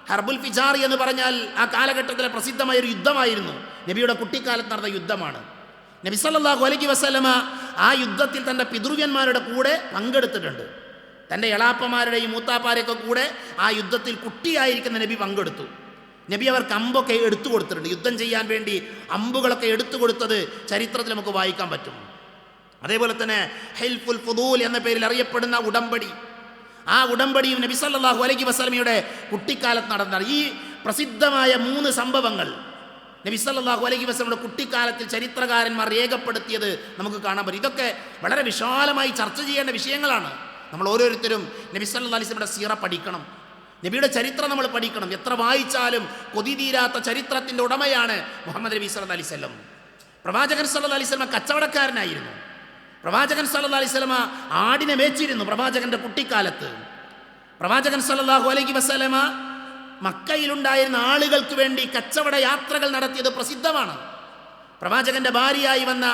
ഹർബുൽ ഫിജാർ എന്ന് പറഞ്ഞാൽ ആ കാലഘട്ടത്തിലെ പ്രസിദ്ധമായ ഒരു യുദ്ധമായിരുന്നു. നബിയുടെ കുട്ടിക്കാലത്ത് നടന്ന യുദ്ധമാണ്. നബി സല്ലല്ലാഹു അലൈഹി വസല്ലമ ആ യുദ്ധത്തിൽ തൻ്റെ പിതൃവ്യന്മാരുടെ കൂടെ പങ്കെടുത്തിട്ടുണ്ട്. തൻ്റെ എളാപ്പമാരുടെയും മൂത്താപ്പാരെയൊക്കെ കൂടെ ആ യുദ്ധത്തിൽ കുട്ടിയായിരിക്കുന്ന നബി പങ്കെടുത്തു. നബി അവർക്ക് അമ്പൊക്കെ എടുത്തു കൊടുത്തിട്ടുണ്ട്. യുദ്ധം ചെയ്യാൻ വേണ്ടി അമ്പുകളൊക്കെ എടുത്തു കൊടുത്തത് ചരിത്രത്തിൽ നമുക്ക് വായിക്കാൻ പറ്റും. അതേപോലെ തന്നെ ഹിൽഫുൽ ഫുദൂൽ എന്ന പേരിൽ അറിയപ്പെടുന്ന ഉടമ്പടി, ആ ഉടമ്പടിയും നബി സല്ലല്ലാഹു അലൈഹി വസല്ലമയുടെ കുട്ടിക്കാലത്ത് നടന്ന ഈ പ്രസിദ്ധമായ 3 സംഭവങ്ങൾ നബി സല്ലല്ലാഹു അലൈഹി വസല്ലമയുടെ കുട്ടിക്കാലത്തിൽ ചരിത്രകാരന്മാർ രേഖപ്പെടുത്തിയത് നമുക്ക് കാണാൻ പറ്റും. ഇതൊക്കെ വളരെ വിശാലമായി ചർച്ച ചെയ്യേണ്ട വിഷയങ്ങളാണ്. നമ്മൾ ഓരോരുത്തരും നബി സല്ലല്ലാഹു അലൈഹി വസല്ലമയുടെ സീറ പഠിക്കണം. നബിയുടെ ചരിത്രം നമ്മൾ പഠിക്കണം. എത്ര വായിച്ചാലും കൊതി തീരാത്ത ചരിത്രത്തിൻ്റെ ഉടമയാണ് മുഹമ്മദ് നബി സല്ലല്ലാഹു അലൈഹി വസല്ലം. പ്രവാചകൻ സല്ലല്ലാഹു അലൈഹി വസല്ലം കച്ചവടക്കാരനായിരുന്നു. പ്രവാചകൻ സല്ലല്ലാഹു അലൈഹി വസല്ലം ആടിനെ മേച്ചിരുന്നു. പ്രവാചകന്റെ കുട്ടിക്കാലത്ത് പ്രവാചകൻ സല്ലല്ലാഹു അലൈഹി വസല്ലം മക്കയിലുണ്ടായിരുന്ന ആളുകൾക്ക് വേണ്ടി കച്ചവട യാത്രകൾ നടത്തിയത് പ്രസിദ്ധമാണ്. പ്രവാചകന്റെ ഭാര്യയായി വന്ന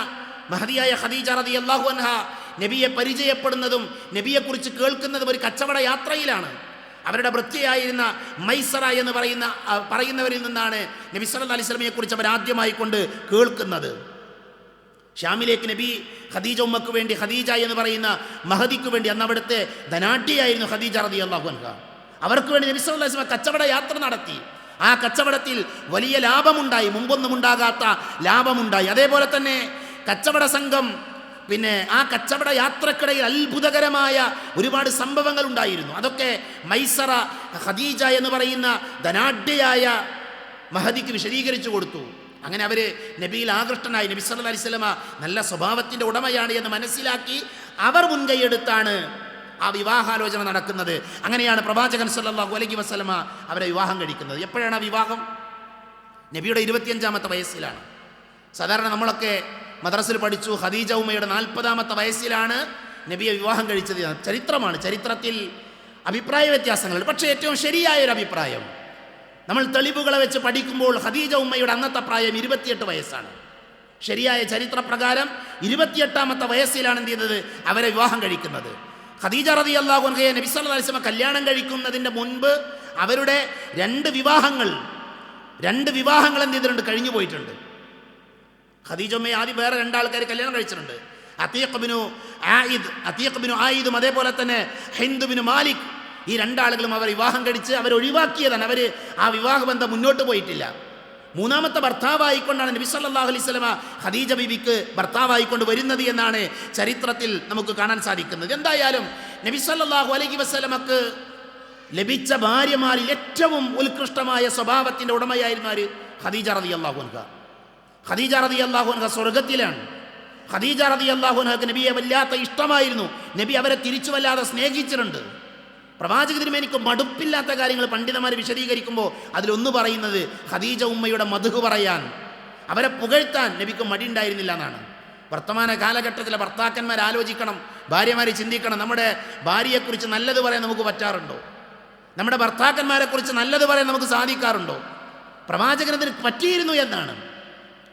മഹദിയായ ഖദീജ റളിയല്ലാഹു അൻഹ നബിയെ പരിചയപ്പെടുന്നതും നബിയെക്കുറിച്ച് കേൾക്കുന്നതും ഒരു കച്ചവട യാത്രയിലാണ്. അവരുടെ ഭൃത്യയായിരുന്ന മൈസറ എന്ന് പറയുന്നവരിൽ നിന്നാണ് നബി സല്ലല്ലാഹു അലൈഹി വസല്ലമയെ കുറിച്ച് അവർ ആദ്യമായി കൊണ്ട് കേൾക്കുന്നത്. ഷാമിലേക്ക് നബി ഖദീജ ഉമ്മക്ക് വേണ്ടി, ഖദീജ എന്ന് പറയുന്ന മഹദിക്ക് വേണ്ടി, അന്ന് അവിടുത്തെ ധനാഢ്യയായിരുന്നു ഖദീജ റളിയല്ലാഹു അൻഹ, അവർക്ക് വേണ്ടി നബി സല്ലല്ലാഹു അലൈഹി വസല്ലം കച്ചവട യാത്ര നടത്തി. ആ കച്ചവടത്തിൽ വലിയ ലാഭമുണ്ടായി, മുമ്പൊന്നും ഉണ്ടാകാത്ത ലാഭമുണ്ടായി. അതേപോലെ തന്നെ കച്ചവട സംഘം ആ കച്ചവട യാത്രക്കിടയിൽ അത്ഭുതകരമായ ഒരുപാട് സംഭവങ്ങൾ ഉണ്ടായിരുന്നു. അതൊക്കെ മൈസറ ഖദീജ എന്ന് പറയുന്ന ധനാഢ്യയായ മഹദിക്ക് വിശദീകരിച്ചു കൊടുത്തു. അങ്ങനെ അവർ നബിയിൽ ആകൃഷ്ടനായി. നബി സല്ലല്ലാഹു അലൈഹി വസല്ലമ നല്ല സ്വഭാവത്തിൻ്റെ ഉടമയാണ് എന്ന് മനസ്സിലാക്കി അവർ മുൻകൈയെടുത്താണ് ആ വിവാഹാലോചന നടക്കുന്നത്. അങ്ങനെയാണ് പ്രവാചകൻ സല്ലല്ലാഹു അലൈഹി വസല്ലമ അവരെ വിവാഹം കഴിക്കുന്നത്. എപ്പോഴാണ് ആ വിവാഹം? നബിയുടെ 25ാമത്തെ വയസ്സിലാണ്. സാധാരണ നമ്മളൊക്കെ മദ്രസയിൽ പഠിച്ചു, ഖദീജ ഉമ്മയുടെ 40ാമത്തെ വയസ്സിലാണ് നബിയെ വിവാഹം കഴിച്ചത്. ചരിത്രമാണ്. ചരിത്രത്തിൽ അഭിപ്രായ വ്യത്യാസങ്ങളുണ്ട്. പക്ഷേ ഏറ്റവും ശരിയായൊരു അഭിപ്രായം, നമ്മൾ തെളിവുകളെ വെച്ച് പഠിക്കുമ്പോൾ ഖദീജ ഉമ്മയുടെ അന്നത്തെ പ്രായം 28 വയസ്സാണ്. ശരിയായ ചരിത്രപ്രകാരം 28ാമത്തെ വയസ്സിലാണ് എന്ത് ചെയ്തത്? അവരെ വിവാഹം കഴിക്കുന്നത്. ഖദീജ റളിയല്ലാഹു അൻഹയെ നബി സല്ലല്ലാഹു അലൈഹി വസല്ലം കല്യാണം കഴിക്കുന്നതിൻ്റെ മുൻപ് അവരുടെ 2 വിവാഹങ്ങൾ എന്ത് ചെയ്തിട്ടുണ്ട്? കഴിഞ്ഞു ഖദീജ ഉമ്മയെ ആദ്യം വേറെ 2 ആൾക്കാർ കല്യാണം കഴിച്ചിട്ടുണ്ട്. അതീഖ് ബിനു ആയിദും അതേപോലെ തന്നെ ഹിന്ദ് ബിനു മാലിക്, ഈ 2 ആളുകളും അവർ വിവാഹം കഴിച്ച് അവരൊഴിവാക്കിയതാണ്. അവർ ആ വിവാഹബന്ധം മുന്നോട്ട് പോയിട്ടില്ല. 3ാമത്തെ ഭർത്താവായിക്കൊണ്ടാണ് നബി സല്ലല്ലാഹു അലൈഹി വസല്ലമ ഖദീജ ബീവിക്ക് ഭർത്താവായിക്കൊണ്ട് വരുന്നത് എന്നാണ് ചരിത്രത്തിൽ നമുക്ക് കാണാൻ സാധിക്കുന്നത്. എന്തായാലും നബി സല്ലല്ലാഹു അലൈഹി വസല്ലമക്ക് ലഭിച്ച ഭാര്യമാരിൽ ഏറ്റവും ഉത്കൃഷ്ടമായ സ്വഭാവത്തിൻ്റെ ഉടമയായിരുന്നു ആര്? ഖദീജ റളിയല്ലാഹു അൻഹ. ഖദീജ റളിയല്ലാഹു അൻഹ സ്വർഗത്തിലാണ്. ഖദീജ റളിയല്ലാഹു അൻഹക്ക് നബിയെ വല്ലാത്ത ഇഷ്ടമായിരുന്നു. നബി അവരെ തിരിച്ചു വല്ലാതെ സ്നേഹിച്ചിട്ടുണ്ട്. പ്രവാചക തിരുമേനിക്ക് മടുപ്പില്ലാത്ത കാര്യങ്ങൾ പണ്ഡിതന്മാർ വിശദീകരിക്കുമ്പോൾ അതിലൊന്ന് പറയുന്നത് ഖദീജ ഉമ്മയുടെ മദ്ഹ് പറയാൻ, അവരെ പുകഴ്ത്താൻ നബിക്ക് മടി ഉണ്ടായിരുന്നില്ല എന്നാണ്. വർത്തമാന കാലഘട്ടത്തിലെ ഭർത്താക്കന്മാർ ആലോചിക്കണം, ഭാര്യമാർ ചിന്തിക്കണം, നമ്മുടെ ഭാര്യയെക്കുറിച്ച് നല്ലത് പറയാൻ നമുക്ക് പറ്റാറുണ്ടോ? നമ്മുടെ ഭർത്താക്കന്മാരെക്കുറിച്ച് നല്ലത് പറയാൻ നമുക്ക് സാധിക്കാറുണ്ടോ? പ്രവാചകനതിന് പറ്റിയിരുന്നു എന്നാണ്.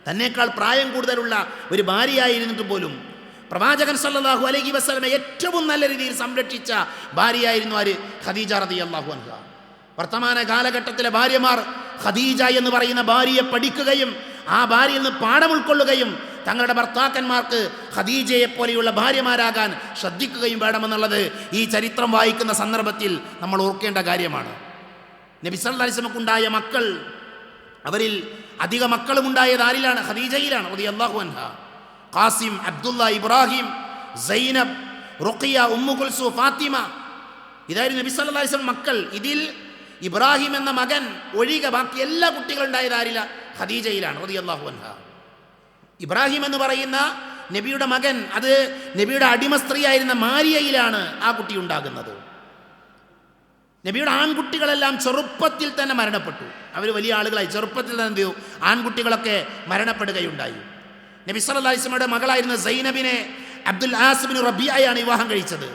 തന്നേക്കാൾ പ്രായം കൂടുതലുള്ള ഒരു ഭാര്യയായിരുന്നിട്ട് പോലും പ്രവാചകൻ സല്ലല്ലാഹു അലൈഹി വസല്ലമയെ ഏറ്റവും നല്ല രീതിയിൽ സംരക്ഷിച്ച ഭാര്യയായിരുന്നു ആര്? ഖദീജ റളിയല്ലാഹു അൻഹ. വർത്തമാന കാലഘട്ടത്തിലെ ഭാര്യമാർ ഖദീജ എന്ന് പറയുന്ന ഭാര്യയെ പഠിക്കുകയും ആ ഭാര്യയിൽ നിന്ന് പാഠം ഉൾക്കൊള്ളുകയും തങ്ങളുടെ ഭർത്താക്കന്മാർക്ക് ഖദീജയെ പോലെയുള്ള ഭാര്യമാരാകാൻ ശ്രദ്ധിക്കുകയും വേണമെന്നുള്ളത് ഈ ചരിത്രം വായിക്കുന്ന സന്ദർഭത്തിൽ നമ്മൾ ഓർക്കേണ്ട കാര്യമാണ്. നബി സല്ലല്ലാഹു അലൈഹി വസല്ലമക്കുണ്ടായ മക്കൾ, അവരിൽ അധിക മക്കളും ഉണ്ടായത് ആരിലാണ്? ഖദീജയിലാണ് റളിയല്ലാഹു അൻഹാ. ഖാസിം, അബ്ദുള്ള, ഇബ്രാഹിം, സൈനബ്, റുഖിയ, ഉമ്മു കുൽസു, ഫാത്തിമ, ഇതായിരുന്നു നബി സല്ലല്ലാഹു അലൈഹി വസല്ലം മക്കൾ. ഇതിൽ ഇബ്രാഹിം എന്ന മകൻ ഒഴികെ ബാക്കി എല്ലാ കുട്ടികളും ഉണ്ടായത് ആരില? ഖദീജയിലാണ് റളിയല്ലാഹു അൻഹാ. ഇബ്രാഹിം എന്ന് പറയുന്ന നബിയുടെ മകൻ, അത് നബിയുടെ അടിമ സ്ത്രീയായിരുന്ന മാരിയയിലാണ് ആ കുട്ടി ഉണ്ടാകുന്നത്. നബിയുടെ ആൺകുട്ടികളെല്ലാം ചെറുപ്പത്തിൽ തന്നെ മരണപ്പെട്ടു. അവർ വലിയ ആളുകളായി ചെറുപ്പത്തിൽ തന്നെ എന്ത് ചെയ്തു? ആൺകുട്ടികളൊക്കെ മരണപ്പെടുകയുണ്ടായി. നബി സല്ലല്ലാഹു അലൈഹി വസല്ലമയുടെ മകളായിരുന്ന സൈനബിനെ അബ്ദുൽ ആസ് ബിൻ റബീഅയാണ് വിവാഹം കഴിച്ചത്.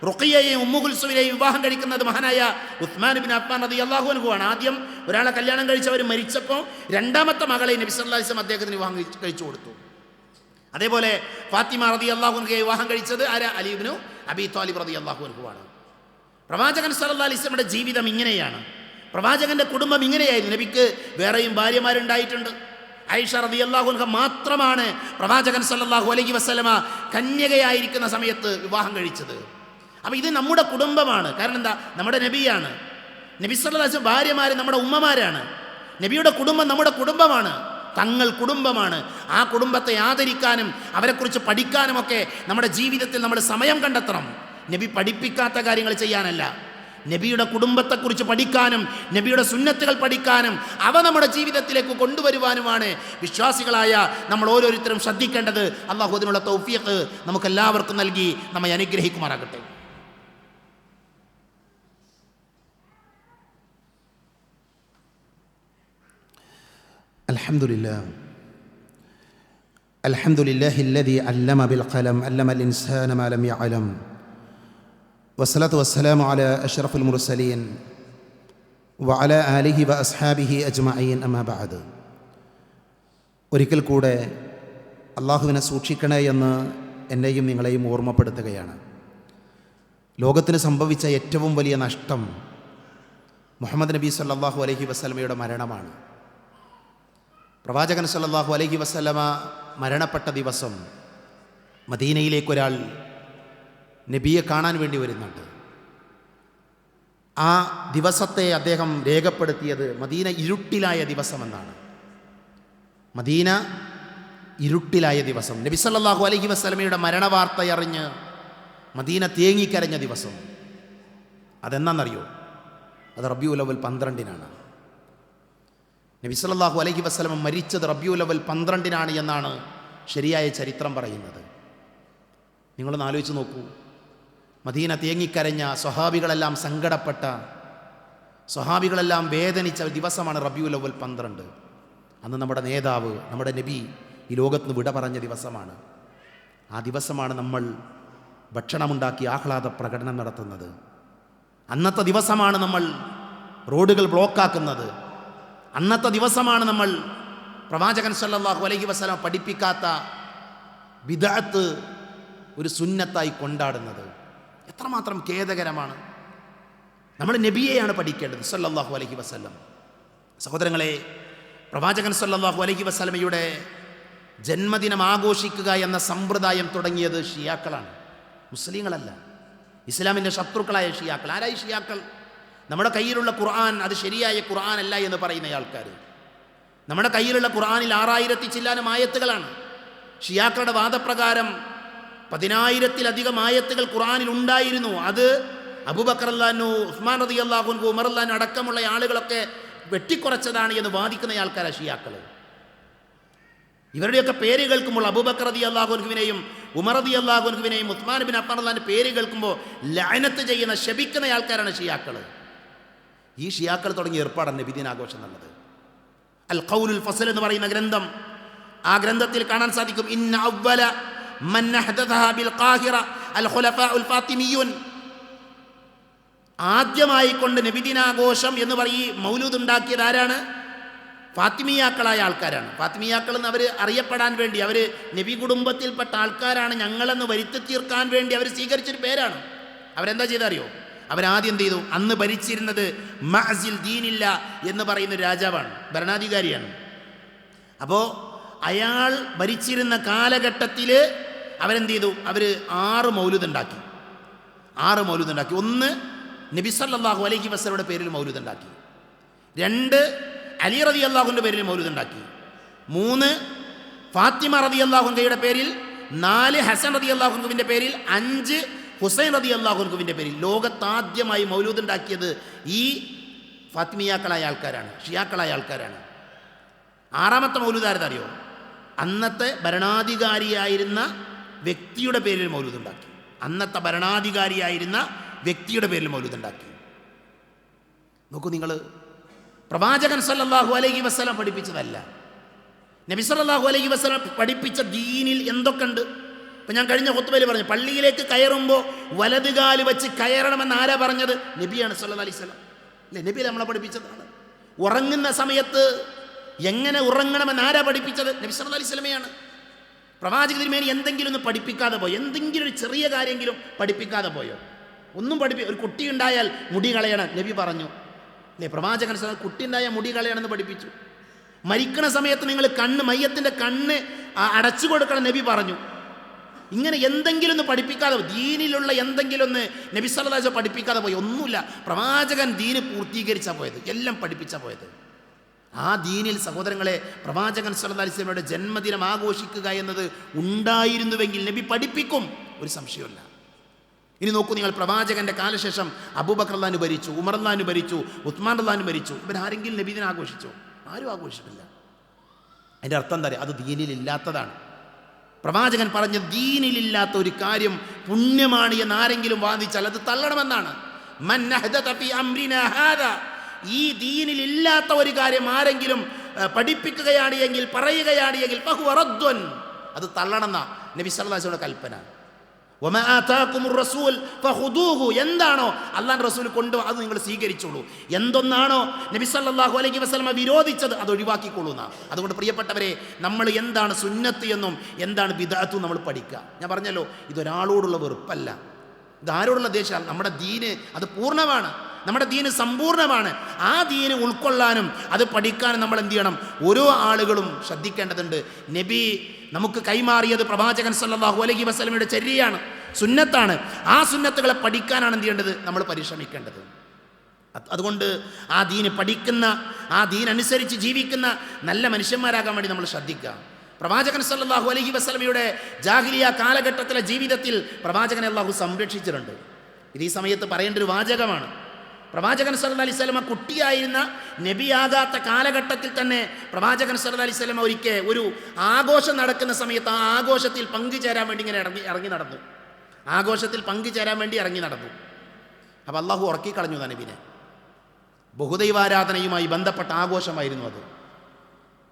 റുഖിയയെയും ഉമ്മു കുൽസുമിനെയും വിവാഹം കഴിക്കുന്നത് മഹാനായ ഉസ്മാൻ ബിൻ അഫ്ഫാൻ റളിയല്ലാഹു അൻഹു ആണ്. ആദ്യം ഒരാളെ കല്യാണം കഴിച്ചവർ മരിച്ചപ്പോൾ രണ്ടാമത്തെ മകളെ നബി സല്ലല്ലാഹു അലൈഹി വസല്ലം അദ്ദേഹത്തിന് വിവാഹം കഴിച്ചു കൊടുത്തു. അതേപോലെ ഫാത്തിമ റളിയല്ലാഹു അൻഹയെ വിവാഹം കഴിച്ചത് ആരാ? അലി ഇബ്നു അബീ ത്വാലിബ് റളിയല്ലാഹു അൻഹു ആണ്. പ്രവാചകൻ സല്ലല്ലാഹു അലൈഹി വസല്ലമയുടെ ജീവിതം ഇങ്ങനെയാണ്. പ്രവാചകന്റെ കുടുംബം ഇങ്ങനെയായിരുന്നു. നബിക്ക് വേറെയും ഭാര്യമാരുണ്ടായിട്ടുണ്ട്. ആയിഷ റളിയല്ലാഹു അൻഹ മാത്രമാണ് പ്രവാചകൻ സല്ലല്ലാഹു അലൈഹി വസല്ലമ കന്യകയായിരിക്കുന്ന സമയത്ത് വിവാഹം കഴിച്ചത്. അപ്പോൾ ഇത് നമ്മുടെ കുടുംബമാണ്. കാരണം എന്താ? നമ്മുടെ നബിയാണ്. നബി സല്ലല്ലാഹു അലൈഹി വസല്ലം ഭാര്യമാർ നമ്മുടെ ഉമ്മമാരാണ്. നബിയുടെ കുടുംബം നമ്മുടെ കുടുംബമാണ്, തങ്ങൾ കുടുംബമാണ്. ആ കുടുംബത്തെ ആദരിക്കാനും അവരെക്കുറിച്ച് പഠിക്കാനുമൊക്കെ നമ്മുടെ ജീവിതത്തിൽ നമ്മൾ സമയം കണ്ടെത്തണം. നബി പഠിപ്പിക്കാത്ത കാര്യങ്ങൾ ചെയ്യാനല്ല, നബിയുടെ കുടുംബത്തെക്കുറിച്ച് പഠിക്കാനും നബിയുടെ സുന്നത്തുകൾ പഠിക്കാനും അവ നമ്മുടെ ജീവിതത്തിലേക്ക് കൊണ്ടുവരുവാനുമാണ് വിശ്വാസികളായ നമ്മൾ ഓരോരുത്തരും ശ്രദ്ധിക്കേണ്ടത്. അല്ലാഹു അതിനുള്ള തൗഫീഖ് നമുക്കെല്ലാവർക്കും നൽകി നമ്മെ അനുഗ്രഹിക്കുമാറാകട്ടെ. അൽഹംദുലില്ലാഹി അല്ലദീ അല്ലമ ബിൽ ഖലം അല്ലമ അൽ ഇൻസാന മാ ലം യഅലം വസ്സലാത്തു വസ്സലാമു അലാ അഷ്റഫിൽ മുർസലീൻ വഅലാ ആലിഹി വഅസ്ഹാബിഹി അജ്മഈൻ അമ്മാ ബഅദ്. ഒരിക്കൽ കൂടെ അള്ളാഹുവിനെ സൂക്ഷിക്കണേ എന്ന് എന്നെയും നിങ്ങളെയും ഓർമ്മപ്പെടുത്തുകയാണ്. ലോകത്തിന് സംഭവിച്ച ഏറ്റവും വലിയ നഷ്ടം മുഹമ്മദ് നബി സല്ലല്ലാഹു അലൈഹി വസല്ലമയുടെ മരണമാണ്. പ്രവാചകൻ സല്ലല്ലാഹു അലൈഹി വസല്ലമ മരണപ്പെട്ട ദിവസം മദീനയിലേക്കൊരാൾ നബിയെ കാണാൻ വേണ്ടി വരുന്നുണ്ട്. ആ ദിവസത്തെ അദ്ദേഹം രേഖപ്പെടുത്തിയത് മദീന ഇരുട്ടിലായ ദിവസമെന്നാണ്. മദീന ഇരുട്ടിലായ ദിവസം, നബി സല്ലല്ലാഹു അലൈഹി വസല്ലമയുടെ മരണവാർത്തയറിഞ്ഞ് മദീന തേങ്ങിക്കരഞ്ഞ ദിവസം. അതെന്നാണെന്നറിയോ? അത് റബീഉൽ അവ്വൽ 12-നാണ്. നബി സല്ലല്ലാഹു അലൈഹി വസല്ലമ മരിച്ചത് റബീഉൽ അവ്വൽ 12-നാണ് എന്നാണ് ശരിയായ ചരിത്രം പറയുന്നത്. നിങ്ങളൊന്ന് ആലോചിച്ച് നോക്കൂ. മദീന തേങ്ങിക്കരഞ്ഞ, സ്വഹാബികളെല്ലാം സങ്കടപ്പെട്ട, സ്വഹാബികളെല്ലാം വേദനിച്ച ദിവസമാണ് റബീഉൽ അവ്വൽ 12. അന്ന് നമ്മുടെ നേതാവ്, നമ്മുടെ നബി ഈ ലോകത്ത് വിട പറഞ്ഞ ദിവസമാണ്. ആ ദിവസമാണ് നമ്മൾ ഭക്ഷണമുണ്ടാക്കി ആഹ്ലാദ പ്രകടനം നടത്തുന്നത്. അന്നത്തെ ദിവസമാണ് നമ്മൾ റോഡുകൾ ബ്ലോക്കാക്കുന്നത്. അന്നത്തെ ദിവസമാണ് നമ്മൾ പ്രവാചകൻ സല്ലല്ലാഹു അലൈഹി വസല്ലം പഠിപ്പിക്കാത്ത ബിദ്അത്ത് ഒരു സുന്നത്തായി കൊണ്ടാടുന്നത്. എത്രമാത്രം ഖേദകരമാണ്. നമ്മൾ നബിയെയാണ് പഠിക്കേണ്ടത് സല്ലല്ലാഹു അലൈഹി വസല്ലം. സഹോദരങ്ങളെ, പ്രവാചകൻ സല്ലല്ലാഹു അലൈഹി വസല്ലമയുടെ ജന്മദിനം ആഘോഷിക്കുക എന്ന സമ്പ്രദായം തുടങ്ങിയത് ഷിയാക്കളാണ്, മുസ്ലിങ്ങളല്ല. ഇസ്ലാമിൻ്റെ ശത്രുക്കളായ ഷിയാക്കൾ. ആരായി ഷിയാക്കൾ? നമ്മുടെ കയ്യിലുള്ള ഖുർആൻ അത് ശരിയായ ഖുർആൻ അല്ല എന്ന് പറയുന്ന ആൾക്കാർ. നമ്മുടെ കയ്യിലുള്ള ഖുർആനിൽ 6000 ചില്ലാനും ആയത്തുകളാണ്. ഷിയാക്കളുടെ വാദപ്രകാരം 10,000-ലധികം ആയത്തുകൾ ഖുർആനിൽ ഉണ്ടായിരുന്നു. അത് അബൂബക്കർ റളിയല്ലാഹു അൻഹു, ഉസ്മാൻ റളിയല്ലാഹു അൻഹു, ഉമർ റളിയല്ലാഹു അൻഹു അടക്കമുള്ള ആളുകളൊക്കെ വെട്ടിക്കുറച്ചതാണ് എന്ന് വാദിക്കുന്ന ആൾക്കാരാണ് ഷിയാക്കൾ. ഇവരുടെയൊക്കെ പേര് കേൾക്കുമ്പോൾ അബൂബക്കർ റളിയല്ലാഹു അൻഹുവിനെയും ഉമർ റളിയല്ലാഹു അൻഹുവിനെയും ഉസ്മാൻ ബിൻ അഫ്ഫാൻ റളിയല്ലാഹു അൻഹു പേര് കേൾക്കുമ്പോൾ ലഅനത്ത് ചെയ്യുന്ന, ശപിക്കുന്ന ആൾക്കാരാണ് ഷിയാക്കൾ. ഈ ഷിയാക്കൾ തുടങ്ങിയ ഏർപ്പാടാണ് നബിദിനാഘോഷം എന്നുള്ളത്. അൽ ഖൗലുൽ ഫസ്ൽ എന്ന് പറയുന്ന ഗ്രന്ഥം, ആ ഗ്രന്ഥത്തിൽ കാണാൻ സാധിക്കും, ഇന്ന അവ്വല മൻ അഹ്ദഥഹാ ബിൽ ഖാഹിറ അൽ ഖുലഫാഉൽ ഫാത്തിമിയ്യൂൻ. ആദ്യമായി കൊണ്ട് നബിദിനാഘോഷം എന്ന് പറയും മൗലൂദ് ഉണ്ടാക്കിയത് ആരാണ്? ഫാത്തിമിയാക്കളായ ആൾക്കാരാണ്. ഫാത്തിമിയാക്കൾ എന്ന് അവർ അറിയപ്പെടാൻ വേണ്ടി, അവർ നബി കുടുംബത്തിൽപ്പെട്ട ആൾക്കാരാണ് ഞങ്ങളെന്ന് വരുത്തി തീർക്കാൻ വേണ്ടി അവർ സ്വീകരിച്ചൊരു പേരാണ്. അവരെന്താ ചെയ്തറിയോ? അവരാദ്യം എന്ത് ചെയ്തു? അന്ന് ഭരിച്ചിരുന്നത് മഅ്സിൽ ദീനില്ല എന്ന് പറയുന്ന രാജാവാണ്, ഭരണാധികാരിയാണ്. അപ്പോൾ അയാൾ ഭരിച്ചിരുന്ന കാലഘട്ടത്തിൽ അവരെന്ത് ചെയ്തു? അവർ 6 മൗലിദുണ്ടാക്കി. 6 മൗലിദുണ്ടാക്കി. 1 നബി സല്ലല്ലാഹു അലൈഹി വസല്ലമയുടെ പേരിൽ മൗലിദുണ്ടാക്കി. 2 അലി റളിയല്ലാഹുവിൻ്റെ പേരിൽ മൗലിദുണ്ടാക്കി. 3 ഫാത്തിമ റളിയല്ലാഹുവിൻ്റെ പേരിൽ. 4 ഹസൻ റളിയല്ലാഹുവിൻ്റെ പേരിൽ. 5 ഹുസൈൻ റളിയല്ലാഹുവിൻ്റെ പേരിൽ. ലോകത്താദ്യമായി മൗലൂദുണ്ടാക്കിയത് ഈ ഫാത്തിമിയാക്കളായ ആൾക്കാരാണ്, ഷിയാക്കളായ ആൾക്കാരാണ്. 6ാമത്തെ മൗലൂദാരെന്നറിയോ? അന്നത്തെ ഭരണാധികാരിയായിരുന്ന വ്യക്തിയുടെ പേരിൽ മൗലൂദുണ്ടാക്കി. അന്നത്തെ ഭരണാധികാരിയായിരുന്ന വ്യക്തിയുടെ പേരിൽ മൗലൂദുണ്ടാക്കി. നോക്കൂ നിങ്ങൾ, പ്രവാചകൻ സല്ലല്ലാഹു അലൈഹി വസല്ലം പഠിപ്പിച്ചതല്ല. നബി സല്ലല്ലാഹു അലൈഹി വസല്ലം പഠിപ്പിച്ച ദീനിൽ എന്തൊക്കെയുണ്ട്? ഇപ്പം ഞാൻ കഴിഞ്ഞ ഖുത്ബയിൽ പറഞ്ഞു, പള്ളിയിലേക്ക് കയറുമ്പോൾ വലതുകാല് വെച്ച് കയറണമെന്ന് ആരാ പറഞ്ഞത്? നബിയാണ് സല്ലല്ലാഹു അലൈഹി വസല്ലം. അല്ലേ? നബി നമ്മളെ പഠിപ്പിച്ചതാണ്. ഉറങ്ങുന്ന സമയത്ത് എങ്ങനെ ഉറങ്ങണമെന്ന് ആരാ പഠിപ്പിച്ചത്? നബി സല്ലല്ലാഹു അലൈഹി വസല്ലമയാണ്. പ്രവാചക തിരുമേനി എന്തെങ്കിലും ഒന്ന് പഠിപ്പിക്കാതെ പോയോ? എന്തെങ്കിലും ഒരു ചെറിയ കാര്യമെങ്കിലും പഠിപ്പിക്കാതെ പോയോ? ഒന്നും ഒരു കുട്ടി ഉണ്ടായാൽ മുടി കളയണം നബി പറഞ്ഞു. അല്ലേ? പ്രവാചകൻ കുട്ടി ഉണ്ടായാൽ മുടി കളയണമെന്ന് പഠിപ്പിച്ചു. മരിക്കണ സമയത്ത് നിങ്ങൾ മയ്യത്തിൻ്റെ കണ്ണ് അടച്ചു കൊടുക്കണം നബി പറഞ്ഞു. ഇങ്ങനെ എന്തെങ്കിലും ഒന്ന് പഠിപ്പിക്കാതെ, ദീനിലുള്ള എന്തെങ്കിലും ഒന്ന് നബി സല്ലല്ലാഹു അലൈഹി വസല്ലം പഠിപ്പിക്കാതെ പോയി. ഒന്നുമില്ല. പ്രവാചകൻ ദീന് പൂർത്തീകരിച്ചാൽ പോയത്, എല്ലാം പഠിപ്പിച്ചാൽ പോയത്. ആ ദീനിൽ സഹോദരങ്ങളെ, പ്രവാചകൻ സല്ലല്ലാഹു അലൈഹി വസല്ലമയുടെ ജന്മദിനം ആഘോഷിക്കുക എന്നത് ഉണ്ടായിരുന്നുവെങ്കിൽ നബി പഠിപ്പിക്കും, ഒരു സംശയമില്ല. ഇനി നോക്കൂ നിങ്ങൾ, പ്രവാചകന്റെ കാലശേഷം അബൂബക്കർ റളിയല്ലാഹു ഭരിച്ചു, ഉമർ റളിയല്ലാഹു ഭരിച്ചു, ഉസ്മാൻ റളിയല്ലാഹു ഭരിച്ചു. ഇവരാരെങ്കിലും നബിദിനം ആഘോഷിച്ചോ? ആരും ആഘോഷിച്ചിട്ടില്ല. അതിൻ്റെ അർത്ഥം എന്താ? അത് ദീനിലില്ലാത്തതാണ്. പ്രവാചകൻ പറഞ്ഞ ദീനിലില്ലാത്ത ഒരു കാര്യം പുണ്യമാണ് എന്ന് ആരെങ്കിലും വാദിച്ചാൽ അത് തള്ളണമെന്നാണ്. മൻ അഹ്ദത ഫീ അംരിനാ ഹാദാ, ഈ ദീനിലില്ലാത്ത ഒരു കാര്യം ആരെങ്കിലും പഠിപ്പിക്കുകയാണ് എങ്കിൽ, പറയുകയാണ് എങ്കിൽ ഫഹുവ റദ്ദുൻ, അത് തള്ളണമെന്ന നബി സല്ലല്ലാഹു അലൈഹി വസല്ലം കൽപ്പന. വമാ ആതാകുമുർ റസൂൽ ഫഖുദൂഹു, എന്താണോ അല്ലാഹുവിന്റെ റസൂൽ കൊണ്ടു അത് നിങ്ങൾ സ്വീകരിച്ചോളൂ. എന്തൊന്നാണോ നബി സല്ലല്ലാഹു അലൈഹി വസല്ലം വിരോധിച്ചത് അത് ഒഴിവാക്കിക്കോളൂ എന്നാ. അതുകൊണ്ട് പ്രിയപ്പെട്ടവരെ, നമ്മൾ എന്താണ് സുന്നത്ത് എന്നും എന്താണ് ബിദ്അത്തും നമ്മൾ പഠിക്കുക. ഞാൻ പറഞ്ഞല്ലോ, ഇതൊരാളോടുള്ള വെറുപ്പല്ല, ഇതാരോടുള്ള ദേഷ്യം. നമ്മുടെ ദീന് അത് പൂർണ്ണമാണ്, നമ്മുടെ ദീന് സമ്പൂർണ്ണമാണ്. ആ ദീന് ഉൾക്കൊള്ളാനും അത് പഠിക്കാനും നമ്മൾ എന്ത് ചെയ്യണം? ഓരോ ആളുകളും ശ്രദ്ധിക്കേണ്ടതുണ്ട്. നബി നമുക്ക് കൈമാറിയത് പ്രവാചകൻ സല്ലല്ലാഹു അലൈഹി വസല്ലമയുടെ ചര്യയാണ്, സുന്നത്താണ്. ആ സുന്നത്തുകളെ പഠിക്കാനാണ് എന്ത് ചെയ്യേണ്ടത്? നമ്മൾ പരിശ്രമിക്കേണ്ടത്. അതുകൊണ്ട് ആ ദീന് പഠിക്കുന്ന, ആ ദീനനുസരിച്ച് ജീവിക്കുന്ന നല്ല മനുഷ്യന്മാരാകാൻ വേണ്ടി നമ്മൾ ശ്രദ്ധിക്കുക. പ്രവാചകൻ സല്ലല്ലാഹു അലൈഹി വസല്ലമയുടെ ജാഹിലിയ കാലഘട്ടത്തിലെ ജീവിതത്തിൽ പ്രവാചകനെ അല്ലാഹു സംരക്ഷിച്ചിട്ടുണ്ട്. ഇത് ഈ സമയത്ത് പറയേണ്ട ഒരു വാചകമാണ്. പ്രവാചകൻ സല്ലല്ലാഹു അലൈഹി വസല്ലമ കുട്ടിയായിരുന്ന, നബിയാകാത്ത കാലഘട്ടത്തിൽ തന്നെ പ്രവാചകൻ സല്ലല്ലാഹു അലൈഹി വസല്ലമ ഒരിക്കൽ ഒരു ആഘോഷം നടക്കുന്ന സമയത്ത് ആ ആഘോഷത്തിൽ പങ്കുചേരാൻ വേണ്ടി ഇങ്ങനെ ഇറങ്ങി നടന്നു. ആഘോഷത്തിൽ പങ്കുചേരാൻ വേണ്ടി ഇറങ്ങി നടന്നു. അപ്പോൾ അള്ളാഹു ഉറക്കി കളഞ്ഞു നബിനെ. ബഹുദൈവാരാധനയുമായി ബന്ധപ്പെട്ട ആഘോഷമായിരുന്നു അത്.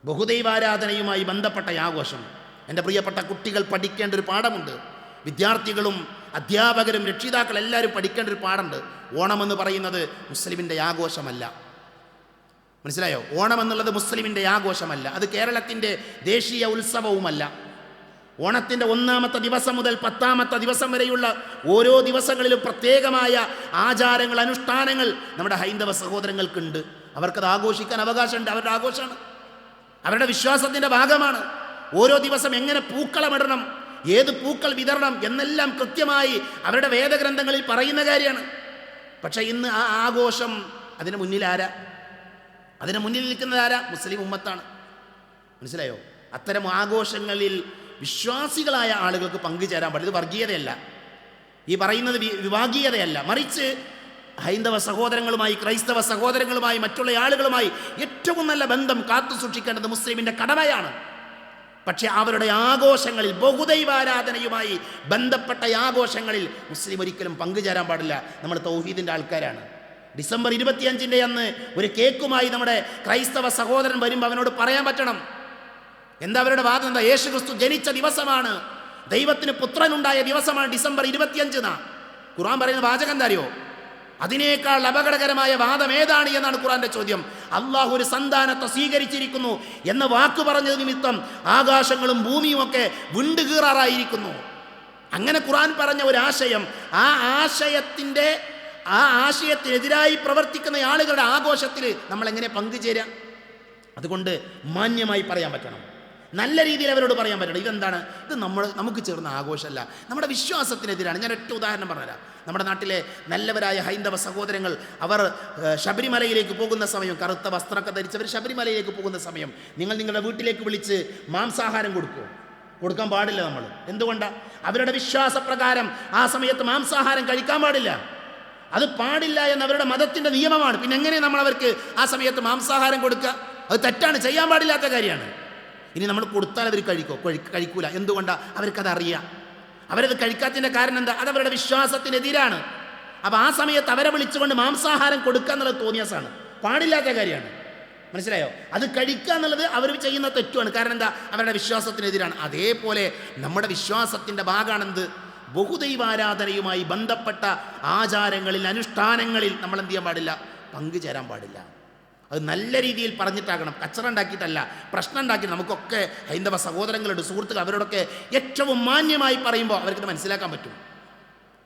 ബഹുദൈവാരാധനയുമായി ബന്ധപ്പെട്ട ആഘോഷം. എൻ്റെ പ്രിയപ്പെട്ട കുട്ടികൾ പഠിക്കേണ്ട ഒരു പാഠമുണ്ട്. വിദ്യാർത്ഥികളും അധ്യാപകരും രക്ഷിതാക്കൾ എല്ലാവരും പഠിക്കേണ്ട ഒരു പാഠമുണ്ട്. ഓണമെന്ന് പറയുന്നത് മുസ്ലിമിൻ്റെ ആഘോഷമല്ല. മനസ്സിലായോ? ഓണം എന്നുള്ളത് മുസ്ലിമിൻ്റെ ആഘോഷമല്ല. അത് കേരളത്തിൻ്റെ ദേശീയ ഉത്സവവുമല്ല. ഓണത്തിൻ്റെ 1ാമത്തെ ദിവസം മുതൽ 10ാമത്തെ ദിവസം വരെയുള്ള ഓരോ ദിവസങ്ങളിലും പ്രത്യേകമായ ആചാരങ്ങൾ, അനുഷ്ഠാനങ്ങൾ നമ്മുടെ ഹൈന്ദവ സഹോദരങ്ങൾക്കുണ്ട്. അവർക്കത് ആഘോഷിക്കാൻ അവകാശമുണ്ട്. അവരുടെ ആഘോഷമാണ്, അവരുടെ വിശ്വാസത്തിൻ്റെ ഭാഗമാണ്. ഓരോ ദിവസം എങ്ങനെ പൂക്കളമിടണം, ഏത് പൂക്കൾ വിതരണം എന്നെല്ലാം കൃത്യമായി അവരുടെ വേദഗ്രന്ഥങ്ങളിൽ പറയുന്ന കാര്യമാണ്. പക്ഷേ ഇന്ന് ആ ആഘോഷം, അതിന് മുന്നിൽ ആരാ? അതിന് മുന്നിൽ നിൽക്കുന്നത് ആരാ? മുസ്ലിം ഉമ്മത്താണ്. മനസ്സിലായോ? അത്തരം ആഘോഷങ്ങളിൽ വിശ്വാസികളായ ആളുകൾക്ക് പങ്കുചേരാൻ പാടില്ല. ഇത് വർഗീയതയല്ല, ഈ പറയുന്നത് വിഭാഗീയതയല്ല. മറിച്ച് ഹൈന്ദവ സഹോദരങ്ങളുമായി, ക്രൈസ്തവ സഹോദരങ്ങളുമായി, മറ്റുള്ള ആളുകളുമായി ഏറ്റവും നല്ല ബന്ധം കാത്തു സൂക്ഷിക്കേണ്ടത് മുസ്ലിമിൻ്റെ കടമയാണ്. പക്ഷേ അവരുടെ ആഘോഷങ്ങളിൽ, ബഹുദൈവാരാധനയുമായി ബന്ധപ്പെട്ട ആഘോഷങ്ങളിൽ മുസ്ലിം ഒരിക്കലും പങ്കുചേരാൻ പാടില്ല. നമ്മൾ തൗഹീദിൻ്റെ ആൾക്കാരാണ്. ഡിസംബർ 25 അന്ന് ഒരു കേക്കുമായി നമ്മുടെ ക്രൈസ്തവ സഹോദരൻ വരുമ്പോൾ അവനോട് പറയാൻ പറ്റണം. എന്താ അവരുടെ വാദം? എന്താ? യേശു ക്രിസ്തു ജനിച്ച ദിവസമാണ്, ദൈവത്തിന് പുത്രനുണ്ടായ ദിവസമാണ് ഡിസംബർ 25. ഖുർആൻ പറയുന്ന വാചകം എന്താ അറിയോ? അതിനേക്കാൾ അപകടകരമായ വാദം ഏതാണ് എന്നാണ് ഖുർആന്റെ ചോദ്യം. അള്ളാഹു ഒരു സന്താനത്തെ സ്വീകരിച്ചിരിക്കുന്നു എന്ന വാക്ക് പറഞ്ഞത് നിമിത്തം ആകാശങ്ങളും ഭൂമിയും ഒക്കെ വിണ്ടുകീറാറായിരിക്കുന്നു. അങ്ങനെ ഖുർആൻ പറഞ്ഞ ഒരു ആശയം, ആ ആശയത്തിനെതിരായി പ്രവർത്തിക്കുന്ന ആളുകളുടെ ആഘോഷത്തിൽ നമ്മൾ എങ്ങനെ പങ്കുചേരാം? അതുകൊണ്ട് മാന്യമായി പറയാൻ പറ്റണം, നല്ല രീതിയിൽ അവരോട് പറയാൻ പറ്റണം. ഇതെന്താണ്? ഇത് നമുക്ക് ചേർന്ന ആഘോഷമല്ല, നമ്മുടെ വിശ്വാസത്തിനെതിരാണ്. ഞാൻ ഒറ്റ ഉദാഹരണം പറഞ്ഞുതരാം. നമ്മുടെ നാട്ടിലെ നല്ലവരായ ഹൈന്ദവ സഹോദരങ്ങൾ അവർ ശബരിമലയിലേക്ക് പോകുന്ന സമയം, കറുത്ത വസ്ത്രമൊക്കെ ധരിച്ചവർ ശബരിമലയിലേക്ക് പോകുന്ന സമയം നിങ്ങൾ നിങ്ങളുടെ വീട്ടിലേക്ക് വിളിച്ച് മാംസാഹാരം കൊടുക്കാൻ പാടില്ല. നമ്മൾ എന്തുകൊണ്ടാണ്? അവരുടെ വിശ്വാസപ്രകാരം ആ സമയത്ത് മാംസാഹാരം കഴിക്കാൻ പാടില്ല. അത് പാടില്ല എന്ന അവരുടെ മതത്തിൻ്റെ നിയമമാണ്. പിന്നെ എങ്ങനെ നമ്മൾ അവർക്ക് ആ സമയത്ത് മാംസാഹാരം കൊടുക്കുക? അത് തെറ്റാണ്, ചെയ്യാൻ പാടില്ലാത്ത കാര്യമാണ്. ഇനി നമ്മൾ കൊടുത്താൽ അവർ കഴിക്കൂല. എന്തുകൊണ്ടാണ്? അവർക്കതറിയാം. അവരത് കഴിക്കാത്തതിൻ്റെ കാരണം എന്താ? അത് അവരുടെ വിശ്വാസത്തിനെതിരാണ്. അപ്പോൾ ആ സമയത്ത് അവരെ വിളിച്ചുകൊണ്ട് മാംസാഹാരം കൊടുക്കുക എന്നുള്ളത് തോന്നിയാസാണ്, പാടില്ലാത്ത കാര്യമാണ്. മനസ്സിലായോ? അത് കഴിക്കുക എന്നുള്ളത് അവർ ചെയ്യുന്ന തെറ്റുമാണ്. കാരണം എന്താ? അവരുടെ വിശ്വാസത്തിനെതിരാണ്. അതേപോലെ നമ്മുടെ വിശ്വാസത്തിൻ്റെ ഭാഗമാണെന്ത്? ബഹുദൈവാരാധനയുമായി ബന്ധപ്പെട്ട ആചാരങ്ങളിൽ, അനുഷ്ഠാനങ്ങളിൽ നമ്മൾ എന്ത് ചെയ്യാൻ പാടില്ല? പങ്കുചേരാൻ പാടില്ല. അത് നല്ല രീതിയിൽ പറഞ്ഞിട്ടാകണം, കച്ചറ ഉണ്ടാക്കിയിട്ടല്ല, പ്രശ്നം ഉണ്ടാക്കി. നമുക്കൊക്കെ ഹൈന്ദവ സഹോദരങ്ങളുണ്ട്, സുഹൃത്തുക്കൾ, അവരോടൊക്കെ ഏറ്റവും മാന്യമായി പറയുമ്പോൾ അവർക്ക് മനസ്സിലാക്കാൻ പറ്റും.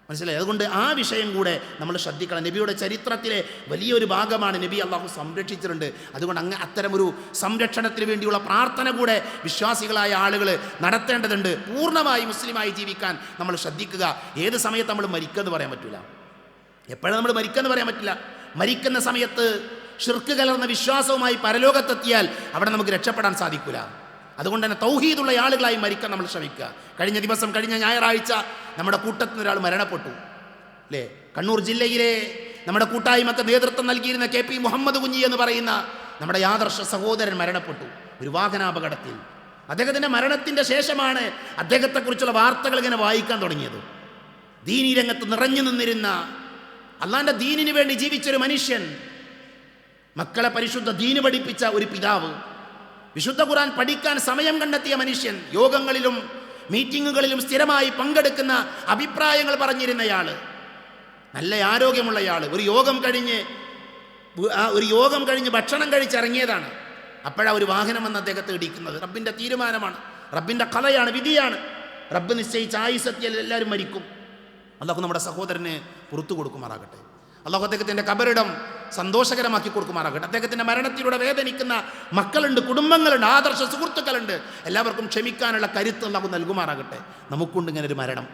മനസ്സിലായി? അതുകൊണ്ട് ആ വിഷയം കൂടെ നമ്മൾ ശ്രദ്ധിക്കണം. നബിയുടെ ചരിത്രത്തിലെ വലിയൊരു ഭാഗമാണ് നബി അള്ളാഹു സംരക്ഷിച്ചിട്ടുണ്ട്. അതുകൊണ്ട് അത്തരമൊരു സംരക്ഷണത്തിന് വേണ്ടിയുള്ള പ്രാർത്ഥന കൂടെ വിശ്വാസികളായ ആളുകൾ നടത്തേണ്ടതുണ്ട്. പൂർണ്ണമായി മുസ്ലിമായി ജീവിക്കാൻ നമ്മൾ ശ്രദ്ധിക്കുക. ഏത് സമയത്ത് നമ്മൾ മരിക്കുമെന്ന് പറയാൻ പറ്റില്ല, എപ്പോഴും നമ്മൾ മരിക്കുമെന്ന് പറയാൻ പറ്റില്ല. മരിക്കുന്ന സമയത്ത് ഷിർക്ക് കലർന്ന വിശ്വാസവുമായി പരലോകത്തെത്തിയാൽ അവിടെ നമുക്ക് രക്ഷപ്പെടാൻ സാധിക്കില്ല. അതുകൊണ്ട് തന്നെ തൗഹീദുള്ള ആളുകളായി മരിക്കാൻ നമ്മൾ ശ്രമിക്കുക. കഴിഞ്ഞ ഞായറാഴ്ച നമ്മുടെ കൂട്ടത്തിൽ ഒരാൾ മരണപ്പെട്ടു, അല്ലേ? കണ്ണൂർ ജില്ലയിലെ നമ്മുടെ കൂട്ടായ്മക്ക് നേതൃത്വം നൽകിയിരുന്ന KP മുഹമ്മദ് കുഞ്ഞി എന്ന് പറയുന്ന നമ്മുടെ യാദർശ സഹോദരൻ മരണപ്പെട്ടു ഒരു വാഹനാപകടത്തിൽ. അദ്ദേഹത്തിൻ്റെ മരണത്തിൻ്റെ ശേഷമാണ് അദ്ദേഹത്തെക്കുറിച്ചുള്ള വാർത്തകൾ ഇങ്ങനെ വായിക്കാൻ തുടങ്ങിയത്. ദീനീ രംഗത്ത് നിറഞ്ഞു നിന്നിരുന്ന, അള്ളാൻ്റെ ദീനിന് വേണ്ടി ജീവിച്ചൊരു മനുഷ്യൻ, മക്കളെ പരിശുദ്ധ ദീന് പഠിപ്പിച്ച ഒരു പിതാവ്, വിശുദ്ധ ഖുർആൻ പഠിക്കാൻ സമയം കണ്ടെത്തിയ മനുഷ്യൻ, യോഗങ്ങളിലും മീറ്റിങ്ങുകളിലും സ്ഥിരമായി പങ്കെടുക്കുന്ന, അഭിപ്രായങ്ങൾ പറഞ്ഞിരുന്നയാൾ, നല്ല ആരോഗ്യമുള്ളയാൾ. ഒരു യോഗം കഴിഞ്ഞ് ഭക്ഷണം കഴിച്ചിറങ്ങിയതാണ്. അപ്പോഴാണ് ഒരു വാഹനം വന്ന് അദ്ദേഹത്തെ ഇടിക്കുന്നത്. റബ്ബിൻ്റെ തീരുമാനമാണ്, റബ്ബിൻ്റെ കഥയാണ്, വിധിയാണ്. റബ്ബ് നിശ്ചയിച്ച ആയുസ്സത്തിൽ എല്ലാവരും മരിക്കും. അല്ലാഹു നമ്മുടെ സഹോദരന് പുറത്തു കൊടുക്കുമാറാകട്ടെ. അല്ലാഹു അദ്ദേഹത്തിൻ്റെ ഖബറിടം സന്തോഷകരമാക്കി കൊടുക്കുമാറാകട്ടെ. അദ്ദേഹത്തിൻ്റെ മരണത്തിലൂടെ വേദനിക്കുന്ന മക്കളുണ്ട്, കുടുംബങ്ങളുണ്ട്, ആദർശ സുഹൃത്തുക്കളുണ്ട്. എല്ലാവർക്കും ക്ഷമിക്കാനുള്ള കരുത്ത് അല്ലാഹു നൽകുമാറാകട്ടെ. നമുക്കുണ്ട് ഇങ്ങനെ ഒരു മരണം.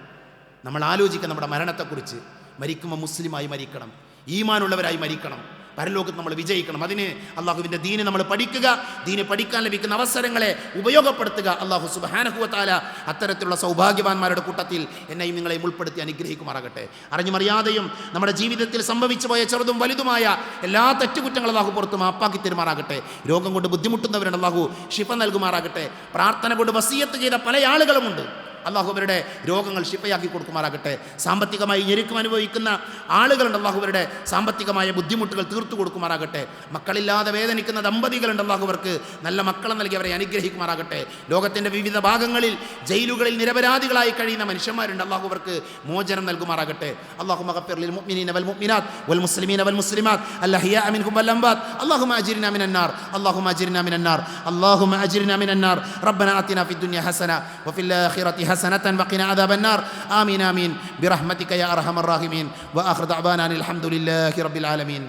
നമ്മൾ ആലോചിക്കുക നമ്മുടെ മരണത്തെക്കുറിച്ച്. മരിക്കുമ്പോൾ മുസ്ലിമായി മരിക്കണം, ഈമാനുള്ളവരായി മരിക്കണം, പരലോകത്ത് നമ്മൾ വിജയിക്കണം. അതിന് അള്ളാഹുവിൻ്റെ ദീന് നമ്മൾ പഠിക്കുക, ദീന് പഠിക്കാൻ ലഭിക്കുന്ന അവസരങ്ങളെ ഉപയോഗപ്പെടുത്തുക. അള്ളാഹു സുബ്ഹാനഹു വ തആല അത്തരത്തിലുള്ള സൗഭാഗ്യവാന്മാരുടെ കൂട്ടത്തിൽ എന്നെയും നിങ്ങളെയും ഉൾപ്പെടുത്തി അനുഗ്രഹിക്കുമാറാകട്ടെ. അറിഞ്ഞുമറിയാതെയും നമ്മുടെ ജീവിതത്തിൽ സംഭവിച്ചു പോയ ചെറുതും വലുതുമായ എല്ലാ തെറ്റുകുറ്റങ്ങളും അള്ളാഹു പുറത്ത് മാപ്പാക്കി തരുമാറാകട്ടെ. രോഗം കൊണ്ട് ബുദ്ധിമുട്ടുന്നവരുണ്ട്, അള്ളാഹു ശിഫ നൽകുമാറാകട്ടെ. പ്രാർത്ഥന കൊണ്ട് വസിയത്ത് ചെയ്ത പല ആളുകളുമുണ്ട്, അള്ളാഹു അവരുടെ രോഗങ്ങൾ ശിഫയാക്കി കൊടുക്കുമാറാകട്ടെ. സാമ്പത്തികമായി ഞെരുക്കം അനുഭവിക്കുന്ന ആളുകളുണ്ട്, അള്ളാഹു അവരുടെ സാമ്പത്തികമായ ബുദ്ധിമുട്ടുകൾ തീർത്തു കൊടുക്കുമാറാകട്ടെ. മക്കളില്ലാതെ വേദനിക്കുന്ന ദമ്പതികളുണ്ട്, അള്ളാഹു അവർക്ക് നല്ല മക്കളെ നൽകി അവരെ അനുഗ്രഹിക്കുമാറാകട്ടെ. ലോകത്തിൻ്റെ വിവിധ ഭാഗങ്ങളിൽ ജയിലുകളിൽ നിരപരാധികളായി കഴിയുന്ന മനുഷ്യന്മാരുണ്ട്, അള്ളാഹു അവർക്ക് മോചനം നൽകുമാറാകട്ടെ. അല്ലാഹുമ്മ ഗഫിർ ലിൽ മുഅ്മിനീന വൽ മുഅ്മിനാത്ത് വൽ മുസ്ലിമീന വൽ മുസ്ലിമാത്ത് അൽഅഹ്യാഅ മിൻഹും വൽ അംവാത്ത് അല്ലാഹുമ്മ അജിർനാ മിനൻ നാർ അല്ലാഹുമ്മ അജിർനാ മിനൻ നാർ അല്ലാഹുമ്മ അജിർനാ മിനൻ നാർ റബ്ബനാ ആതിനാ ഫിദ് ദുനിയ ഹസന വഫിൽ ആഖിറതി حسنة وقنا عذاب النار آمين آمين برحمتك يا أرحم الراحمين وآخر دعوانا الحمد لله رب العالمين.